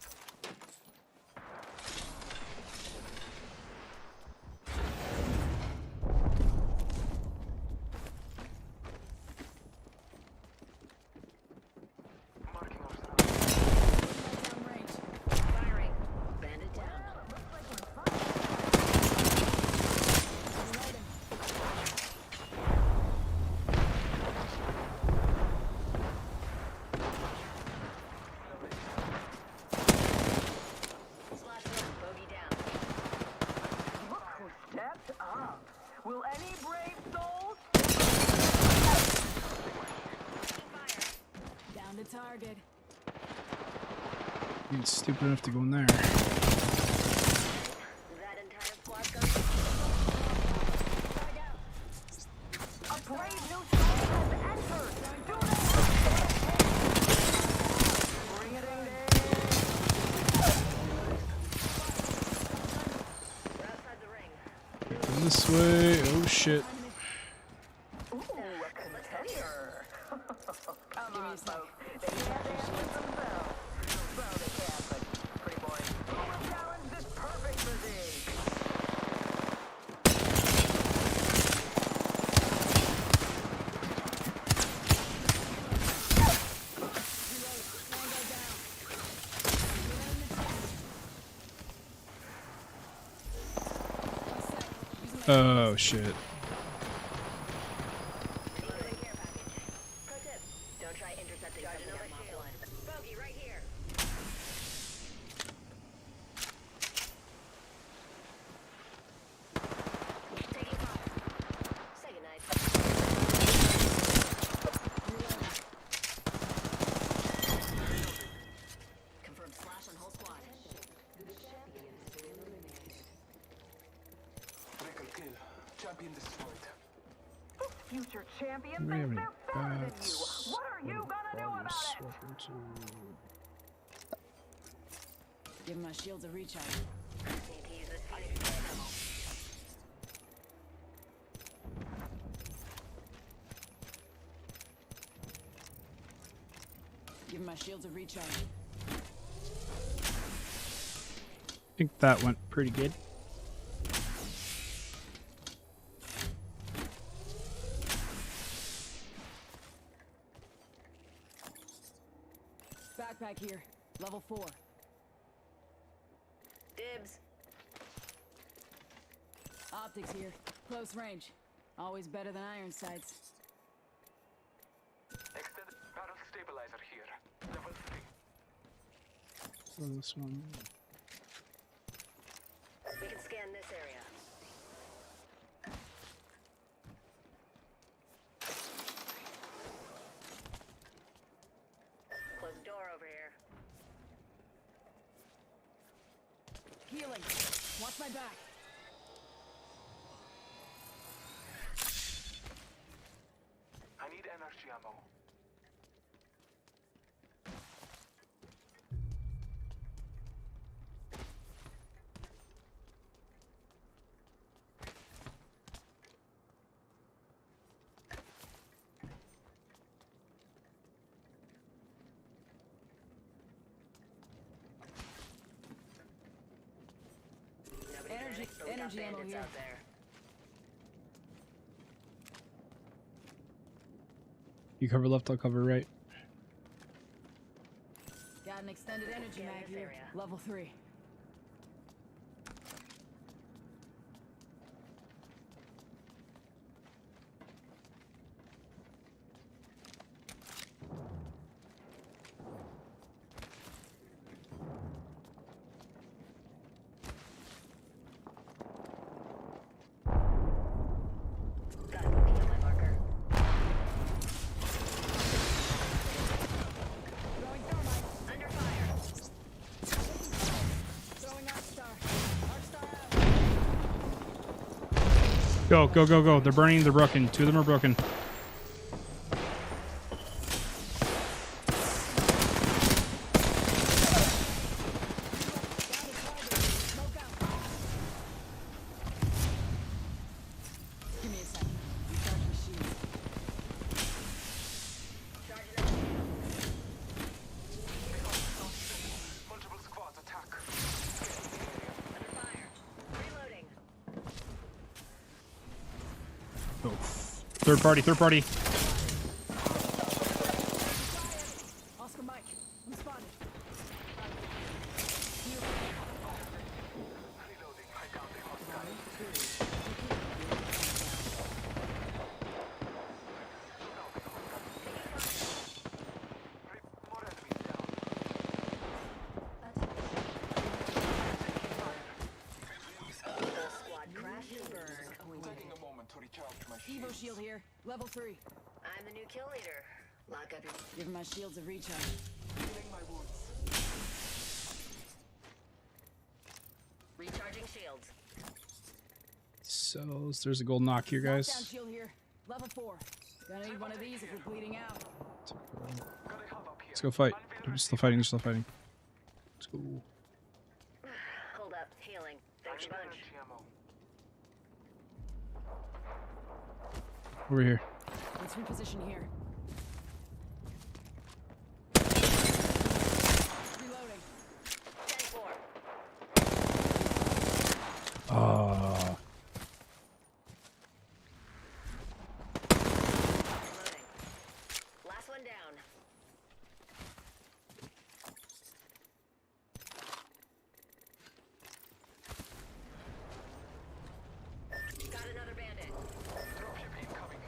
Marking our surroundings. Downrange. Firing. Bandit down. Slash one. Bogey down. Look who stepped up. Will any brave souls? Down to target. Being stupid enough to go in there. That entire squad goes. A brave new soul has entered. Do they bring it in? We're outside the ring. Go this way. Oh shit. Ooh, a contender. Come Give me on, a sec. folks. They can't dance with themselves. Well, they can, but pretty boy, who will challenge this perfect physique? Oh shit. Loading care package. Pro tip. Don't try intercepting charging over shield. Bogey right here. Taking fire. Say goodnight. Confirmed slash on whole squad. Record kill. Champion destroyed. This future champion We thinks have any they're better than you. bats? What are you gonna do about it? Welcome to Give my shields a recharge. Need to use this Phoenix Blade ammo. Give my shields a recharge. I think that went pretty good. Backpack here. Level 4. Dibs. Optics here. Close range. Always better than iron sights. Extended barrel stabilizer here. Level 3. So this one. We can scan this area. Close the door over here. Healing. Watch my back. I need energy ammo. Energy ammo here. Out there. You cover left, I'll cover right. Got an extended energy Scan mag this here. area. Level 3. Got a bookie on my marker. Throwing thermite. Under fire. Throwing arc star. Arc star out. Go, go, go, go. They're burning, they're broken. 2 of them are broken. Smoke out. Give me a second. Recharge my shields. Charging up. Multiple squads attack. Under fire. Reloading. Oh. Third party, third party. Oscar Mike. I'm spotted. Reloading. I downed a hostile. More enemies down. Whole squad crash and burn. Taking a moment to recharge my Evo shield here. Level 3. I'm the new kill leader. Lock up your... Give my shields a recharge. healing my wounds. Recharging shields. So there's a gold knock here, Down guys. shield here. Level 4. Gonna need one of these if we're bleeding out. Got a hub up here. Let's go fight. They're still fighting, they're still fighting. Let's go. Hold up. Healing. Thanks a bunch. Energy ammo. Over here. Let's reposition here. Reloading. 10-4. Ah. Reloading. Last one down. Got another bandit. Dropship incoming.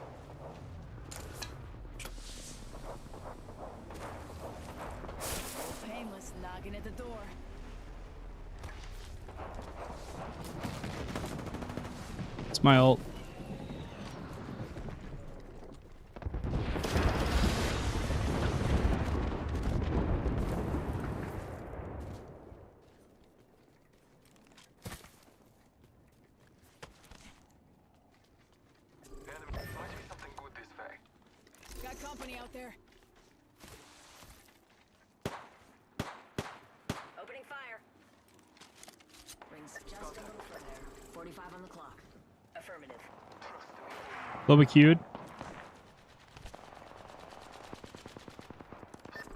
Painless knocking at the door. It's my ult. Might be something good this way. Got company out there. Opening fire. 45 on the clock. Affirmative. Loba queued.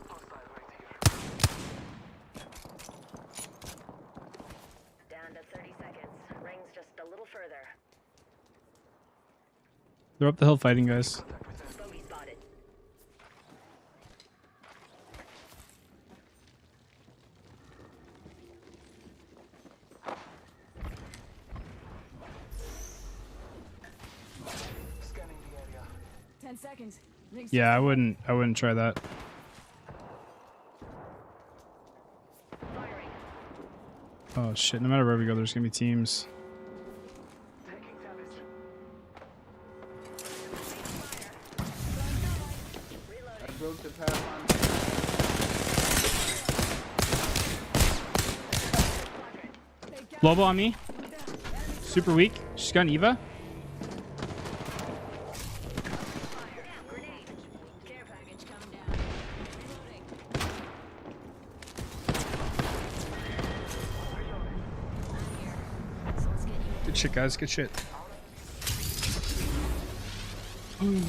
Hostile right here. Down to 30 seconds. Rings just a little further. They're up the hill fighting, guys. Bogey spotted. Scanning the area. 10 seconds. Rings Yeah, just- I wouldn't try that. Firing. Oh shit, no matter where we go, there's gonna be teams. Taking damage. Reloading. I broke the pathfinder. Lobo on me. Super weak. She's got an Eva. Grenade. Care package coming down. Reloading. I'm here. So let's get you. Good shit, guys. Good shit. Using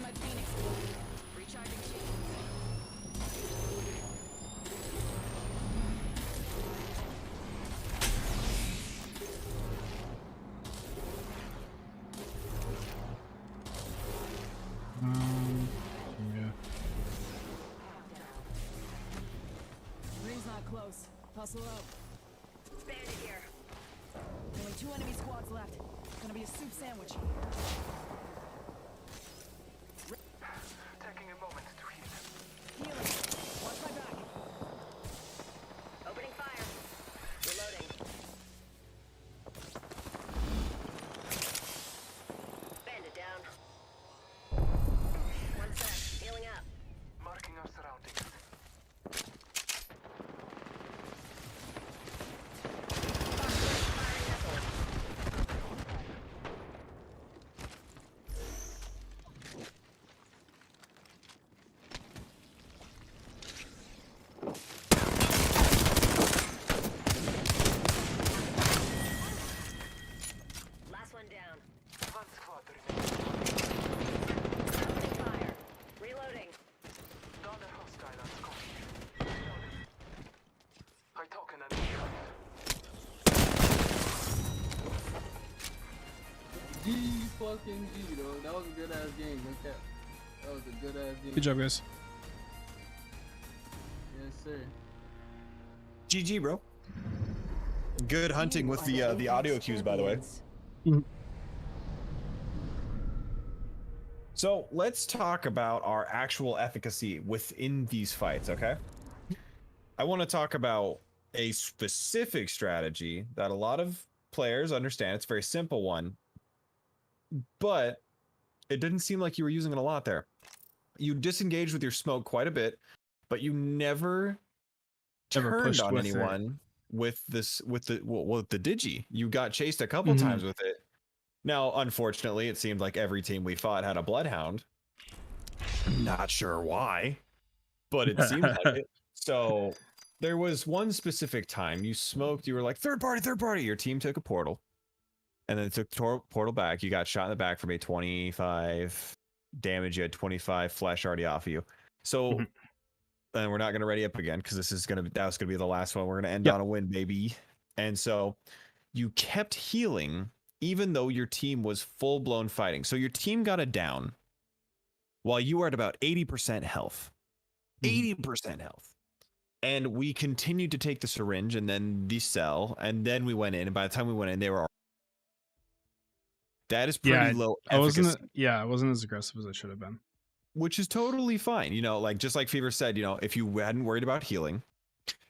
my Phoenix. Recharging shield. Yeah. Ring's not close. Hustle up. Bandit here. Only 2 enemy squads left. Gonna be a soup sandwich. Taking a moment to heal. Healing. Watch my back. Opening fire. Reloading. Bandit down. One sec. Healing up. Marking our surroundings. Firing missile. Last one down. One squad remaining. Opening fire. Reloading. Another hostile on scope. I token an initiative. G fucking G, though. That was a good ass game. Okay. That was a good ass game. Good job, guys. Yes, sir. GG, bro. Good hunting with the audio cues, by the way. So let's talk about our actual efficacy within these fights, okay? I want to talk about a specific strategy that a lot of players understand. It's a very simple one, but it didn't seem like you were using it a lot there. You disengaged with your smoke quite a bit, but you never turned pushed on with it. anyone with the digi. You got chased a couple times with it. Now, unfortunately, it seemed like every team we fought had a bloodhound. Not sure why, but it seemed like it. So there was one specific time you smoked. You were like, third party. Your team took a portal, and then it took the portal back. You got shot in the back from a 25 damage. You had 25 flesh already off of you. So, and we're not going to ready up again because that was going to be the last one. We're going to end on a win, baby. And so you kept healing even though your team was full-blown fighting. So your team got a down while you were at about 80% health. 80% health. And we continued to take the syringe and then the cell, and then we went in, and by the time we went in, they were... That is pretty low efficacy. I wasn't as aggressive as I should have been. Which is totally fine. You know, like, just like Fever said, you know, if you hadn't worried about healing,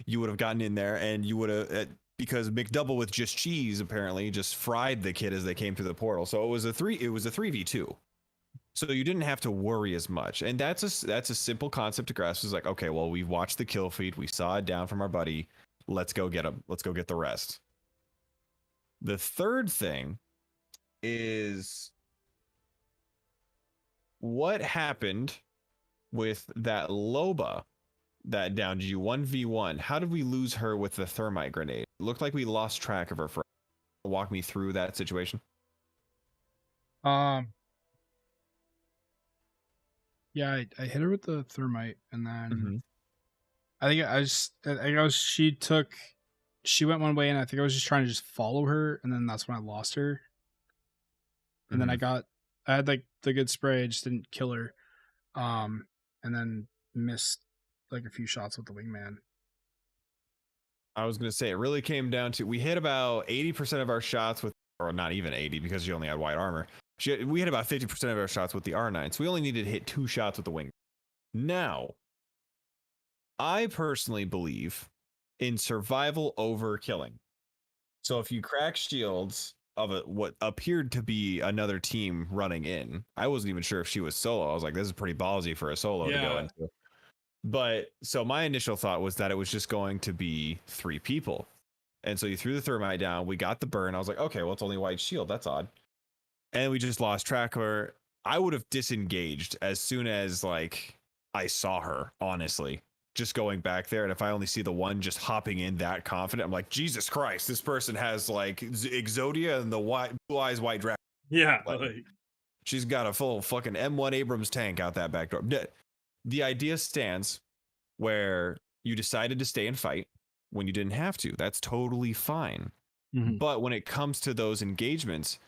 you would have gotten in there and you would have... because McDouble with just cheese apparently just fried the kid as they came through the portal. So it was a 3v2. So you didn't have to worry as much. And that's a simple concept to grasp. It's like, okay, well, we watched the kill feed, we saw it down from our buddy. Let's go get him. Let's go get the rest. The third thing is what happened with that Loba that downed you 1v1. How did we lose her with the thermite grenade? looked like we lost track of her. For walk me through that situation. Yeah, I hit her with the thermite, and then Mm-hmm. she went one way, and I think I was just trying to just follow her, and then that's when I lost her. And then I had like the good spray, I just didn't kill her. And then missed like a few shots with the wingman. I was gonna say it really came down to we hit about 80% of our shots with, or not even 80 because she only had white armor. We hit about 50% of our shots with the R9, so we only needed to hit 2 shots with the wing. Now, I personally believe in survival over killing. So if you crack shields of what appeared to be another team running in, I wasn't even sure if she was solo. I was like, this is pretty ballsy for a solo to go into. But so my initial thought was that it was just going to be 3 people. And so you threw the thermite down. We got the burn. I was like, okay, well, it's only white shield. That's odd. And we just lost track of her. I would have disengaged as soon as like I saw her, honestly, just going back there. And if I only see the one just hopping in that confident, I'm like, Jesus Christ, this person has like Exodia and the blue eyes white dragon. Yeah. Like, she's got a full fucking M1 Abrams tank out that back door. The idea stands where you decided to stay and fight when you didn't have to. That's totally fine. Mm-hmm. But when it comes to those engagements,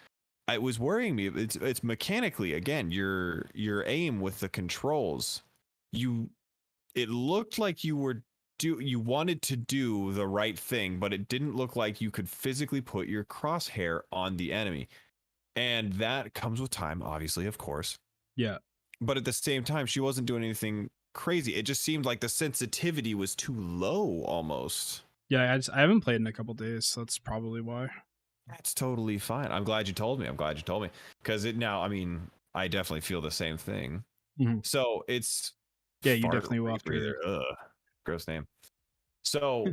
it was worrying me. It's mechanically, again, your aim with the controls. It looked like you wanted to do the right thing, but it didn't look like you could physically put your crosshair on the enemy. And that comes with time, obviously, of course. Yeah. But at the same time, she wasn't doing anything crazy. It just seemed like the sensitivity was too low almost. Yeah, I haven't played in a couple days, so that's probably why. That's totally fine. I'm glad you told me. Because I definitely feel the same thing. Mm-hmm. So it's... Yeah, you definitely will have to. Ugh, gross name. So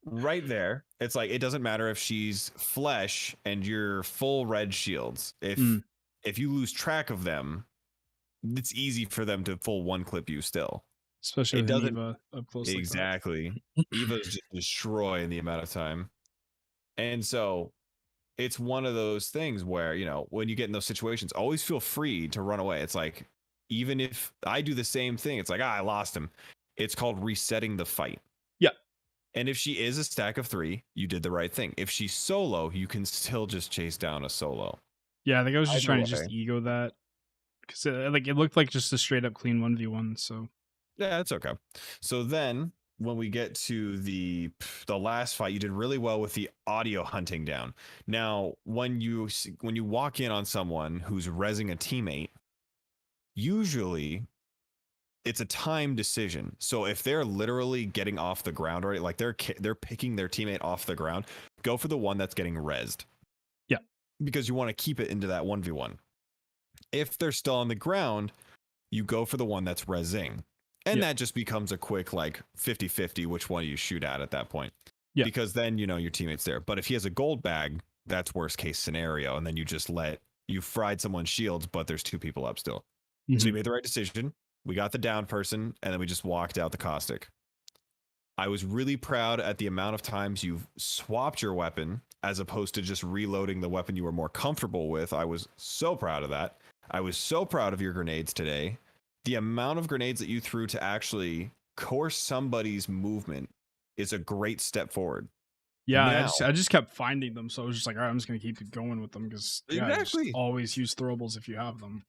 right there, it's like, it doesn't matter if she's flesh and you're full red shields. If you lose track of them, it's easy for them to full one clip you still. Especially with Eva up close. Exactly. Eva's just destroying the amount of time. And so it's one of those things where, when you get in those situations, always feel free to run away. It's like, even if I do the same thing, it's like, I lost him. It's called resetting the fight. Yeah. And if she is a stack of 3, you did the right thing. If she's solo, you can still just chase down a solo. Yeah, I think I was just trying to just ego that. Because it looked like just a straight up clean 1v1, so. Yeah, it's okay. So then when we get to the last fight, you did really well with the audio hunting down. Now, when you walk in on someone who's rezzing a teammate, usually it's a time decision. So if they're literally getting off the ground, right, like they're picking their teammate off the ground, go for the one that's getting rezzed. Yeah. Because you want to keep it into that 1v1. If they're still on the ground, you go for the one that's rezzing. And that just becomes a quick like 50-50 which one you shoot at that point. Yeah. Because then your teammate's there. But if he has a gold bag, that's worst case scenario. And then you fried someone's shields, but there's 2 people up still. Mm-hmm. So you made the right decision. We got the down person, and then we just walked out the caustic. I was really proud at the amount of times you've swapped your weapon as opposed to just reloading the weapon you were more comfortable with. I was so proud of that. I was so proud of your grenades today. The amount of grenades that you threw to actually course somebody's movement is a great step forward. Yeah, now, I just kept finding them, so I was just like, all right, I'm just going to keep going with them because exactly. Always use throwables if you have them.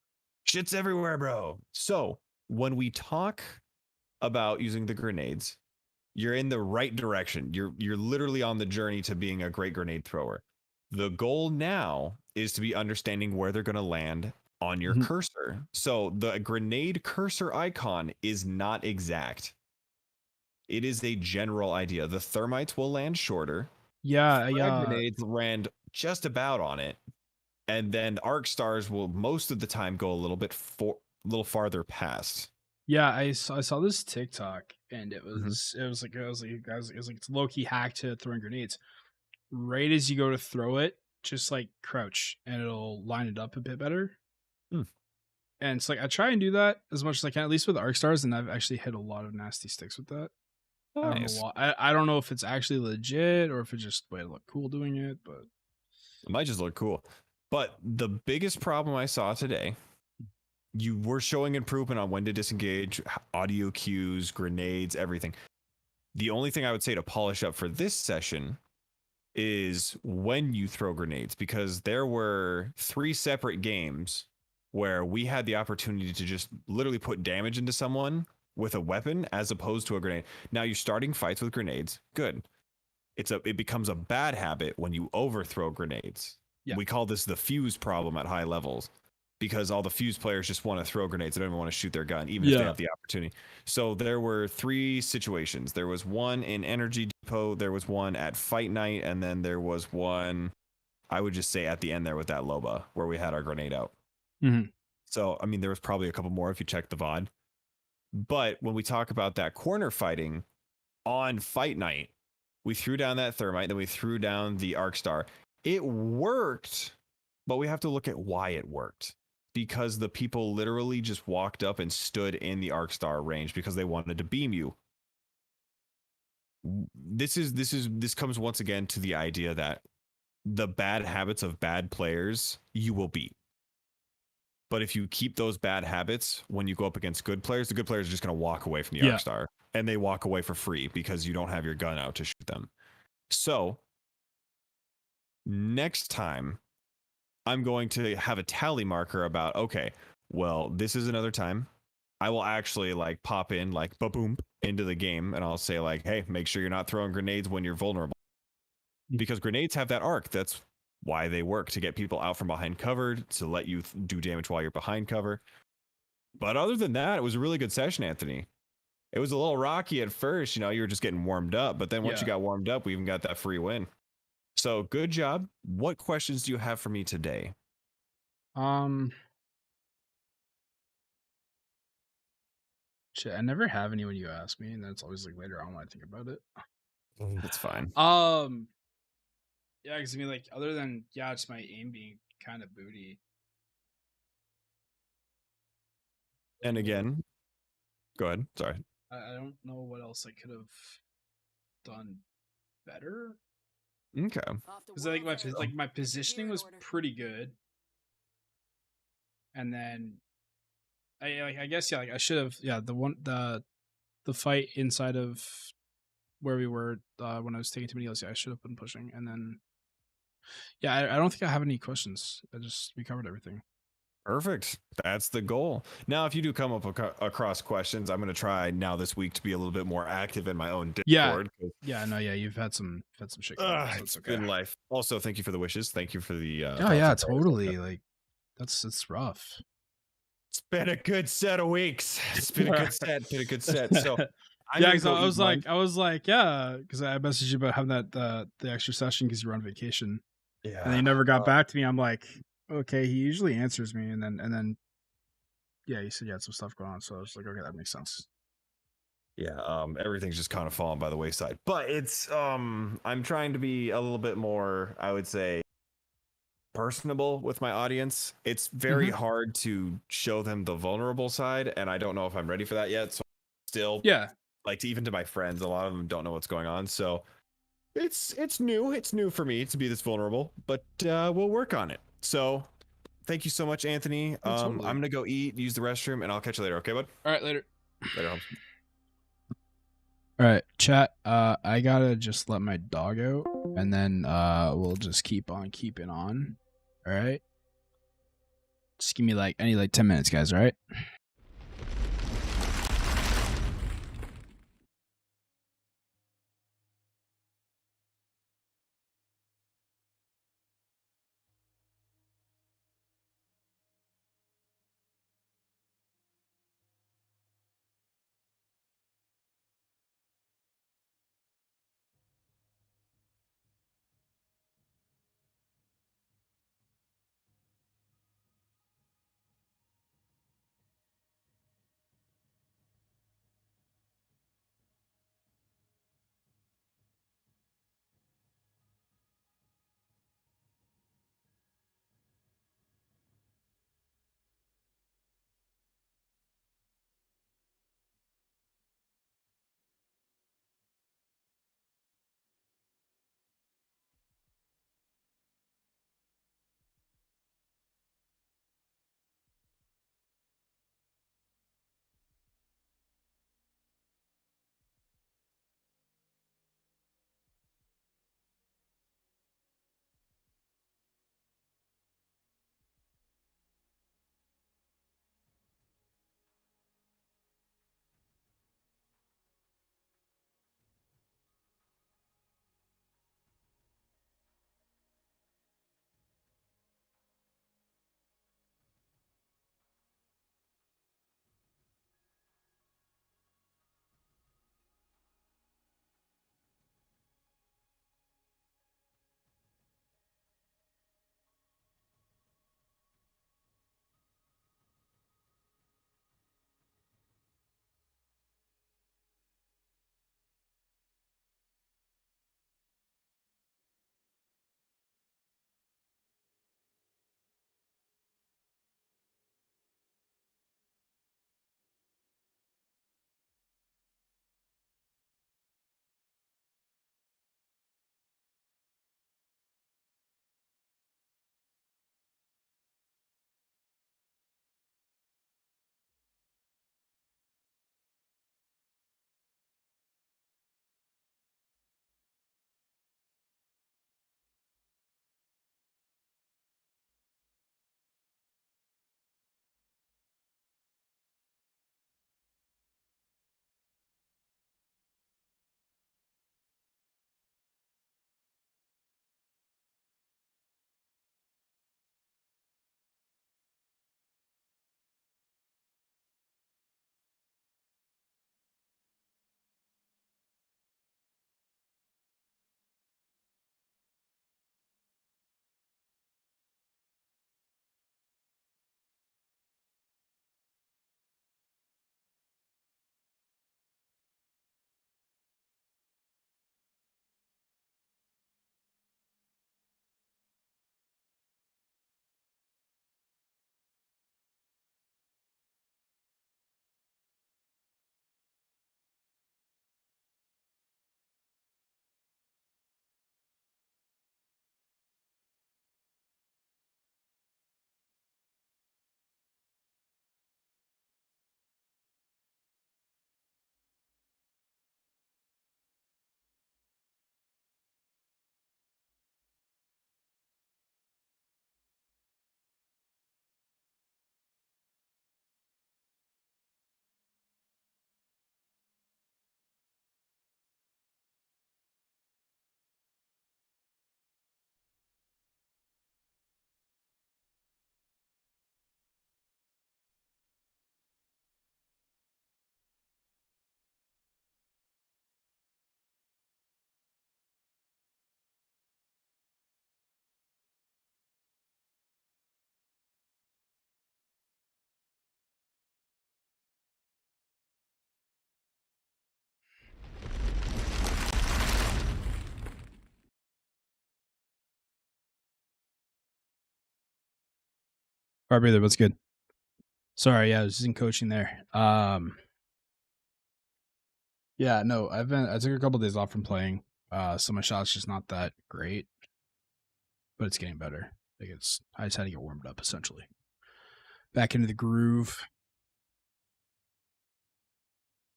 Shit's everywhere, bro. So when we talk about using the grenades, you're in the right direction. You're literally on the journey to being a great grenade thrower. The goal now is to be understanding where they're going to land on your cursor. So the grenade cursor icon is not exact. It is a general idea. The thermites will land shorter. Yeah. Grenades land just about on it. And then arc stars will most of the time go a little farther past. Yeah, I saw this TikTok and it was like it's low key hack to throwing grenades. Right as you go to throw it, just like crouch and it'll line it up a bit better. And it's like I try and do that as much as I can, at least with arc stars, and I've actually hit a lot of nasty sticks with that. I don't know Nice. why. I don't know if it's actually legit or if it's just way to look cool doing it, but It might just look cool. But the biggest problem I saw today, you were showing improvement on when to disengage, audio cues, grenades, everything. The only thing I would say to polish up for this session is when you throw grenades, because there were 3 separate games where we had the opportunity to just literally put damage into someone with a weapon as opposed to a grenade. Now you're starting fights with grenades. Good. It becomes a bad habit when you overthrow grenades. Yeah. We call this the fuse problem at high levels, because all the fuse players just want to throw grenades. They don't even want to shoot their gun, even if they have the opportunity. So there were 3 situations. There was one in Energy Depot, there was one at Fight Night, and then there was one, I would just say, at the end there with that Loba, where we had our grenade out. Mhm. So, I mean, there was probably a couple more if you check the VOD. But when we talk about that corner fighting on Fight Night, we threw down that thermite, then we threw down the arc star. It worked, but we have to look at why it worked. Because the people literally just walked up and stood in the arc star range because they wanted to beam you. This comes once again to the idea that the bad habits of bad players you will beat. But if you keep those bad habits when you go up against good players, the good players are just going to walk away from the arc star, and they walk away for free because you don't have your gun out to shoot them. So next time I'm going to have a tally marker about, okay, well, this is another time I will actually like pop in like ba-boom into the game, and I'll say like, hey, make sure you're not throwing grenades when you're vulnerable, because grenades have that arc. That's why they work, to get people out from behind cover, to let you do damage while you're behind cover. But other than that, it was a really good session, Anthony. It was a little rocky at first, you were just getting warmed up, but then once you got warmed up, we even got that free win. So good job. What questions do you have for me today? Shit, I never have any when you ask me, and then it's always like later on when I think about it. That's fine. Yeah, because I mean, like, other than just my aim being kind of booty. And again, go ahead. Sorry. I don't know what else I could have done better. Okay. Because I think my positioning was pretty good, and then I guess I should have the fight inside of where we were when I was taking too many heals. I should have been pushing, and then I don't think I have any questions. We covered everything. Perfect. That's the goal. Now, if you do come up across questions, I'm going to try now this week to be a little bit more active in my own Discord. You've had some shit. So it's been life. Also, thank you for the wishes. Thank you for the. Totally. Like, it's rough. It's been a good set of weeks. It's been a good set. So, because I was like, because I messaged you about having that the extra session because you were on vacation. Yeah. And then you never got back to me. I'm like, okay, he usually answers me, and then you said you had some stuff going on, so I was like, okay, that makes sense. Yeah, everything's just kind of fallen by the wayside. But it's I'm trying to be a little bit more, I would say, personable with my audience. It's very hard to show them the vulnerable side, and I don't know if I'm ready for that yet. So still, like, even to my friends, a lot of them don't know what's going on. So it's new for me to be this vulnerable, but we'll work on it. So thank you so much, Anthony. I'm gonna go eat, use the restroom, and I'll catch you later. Okay, bud? All right, later. Holmes. All right, chat. I gotta just let my dog out, and then we'll just keep on keeping on. All right. Just give me I need 10 minutes, guys. All right. Brother, what's good? Sorry, yeah, I was just in coaching there. Yeah, no, I took a couple days off from playing. So my shot's just not that great, but it's getting better. I just had to get warmed up essentially. Back into the groove.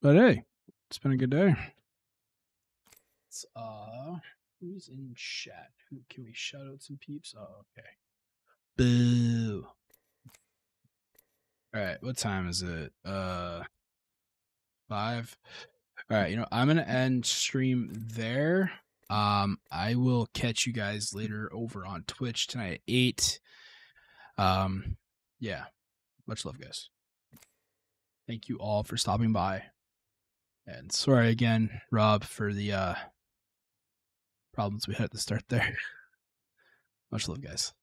But hey, it's been a good day. It's, who's in chat? Who can we shout out some peeps? Oh, okay. Boo. All right, what time is it? 5. All right, I'm gonna end stream there. I will catch you guys later over on Twitch tonight at 8. Yeah, much love, guys. Thank you all for stopping by, and sorry again, Rob, for the problems we had at the start there. Much love, guys.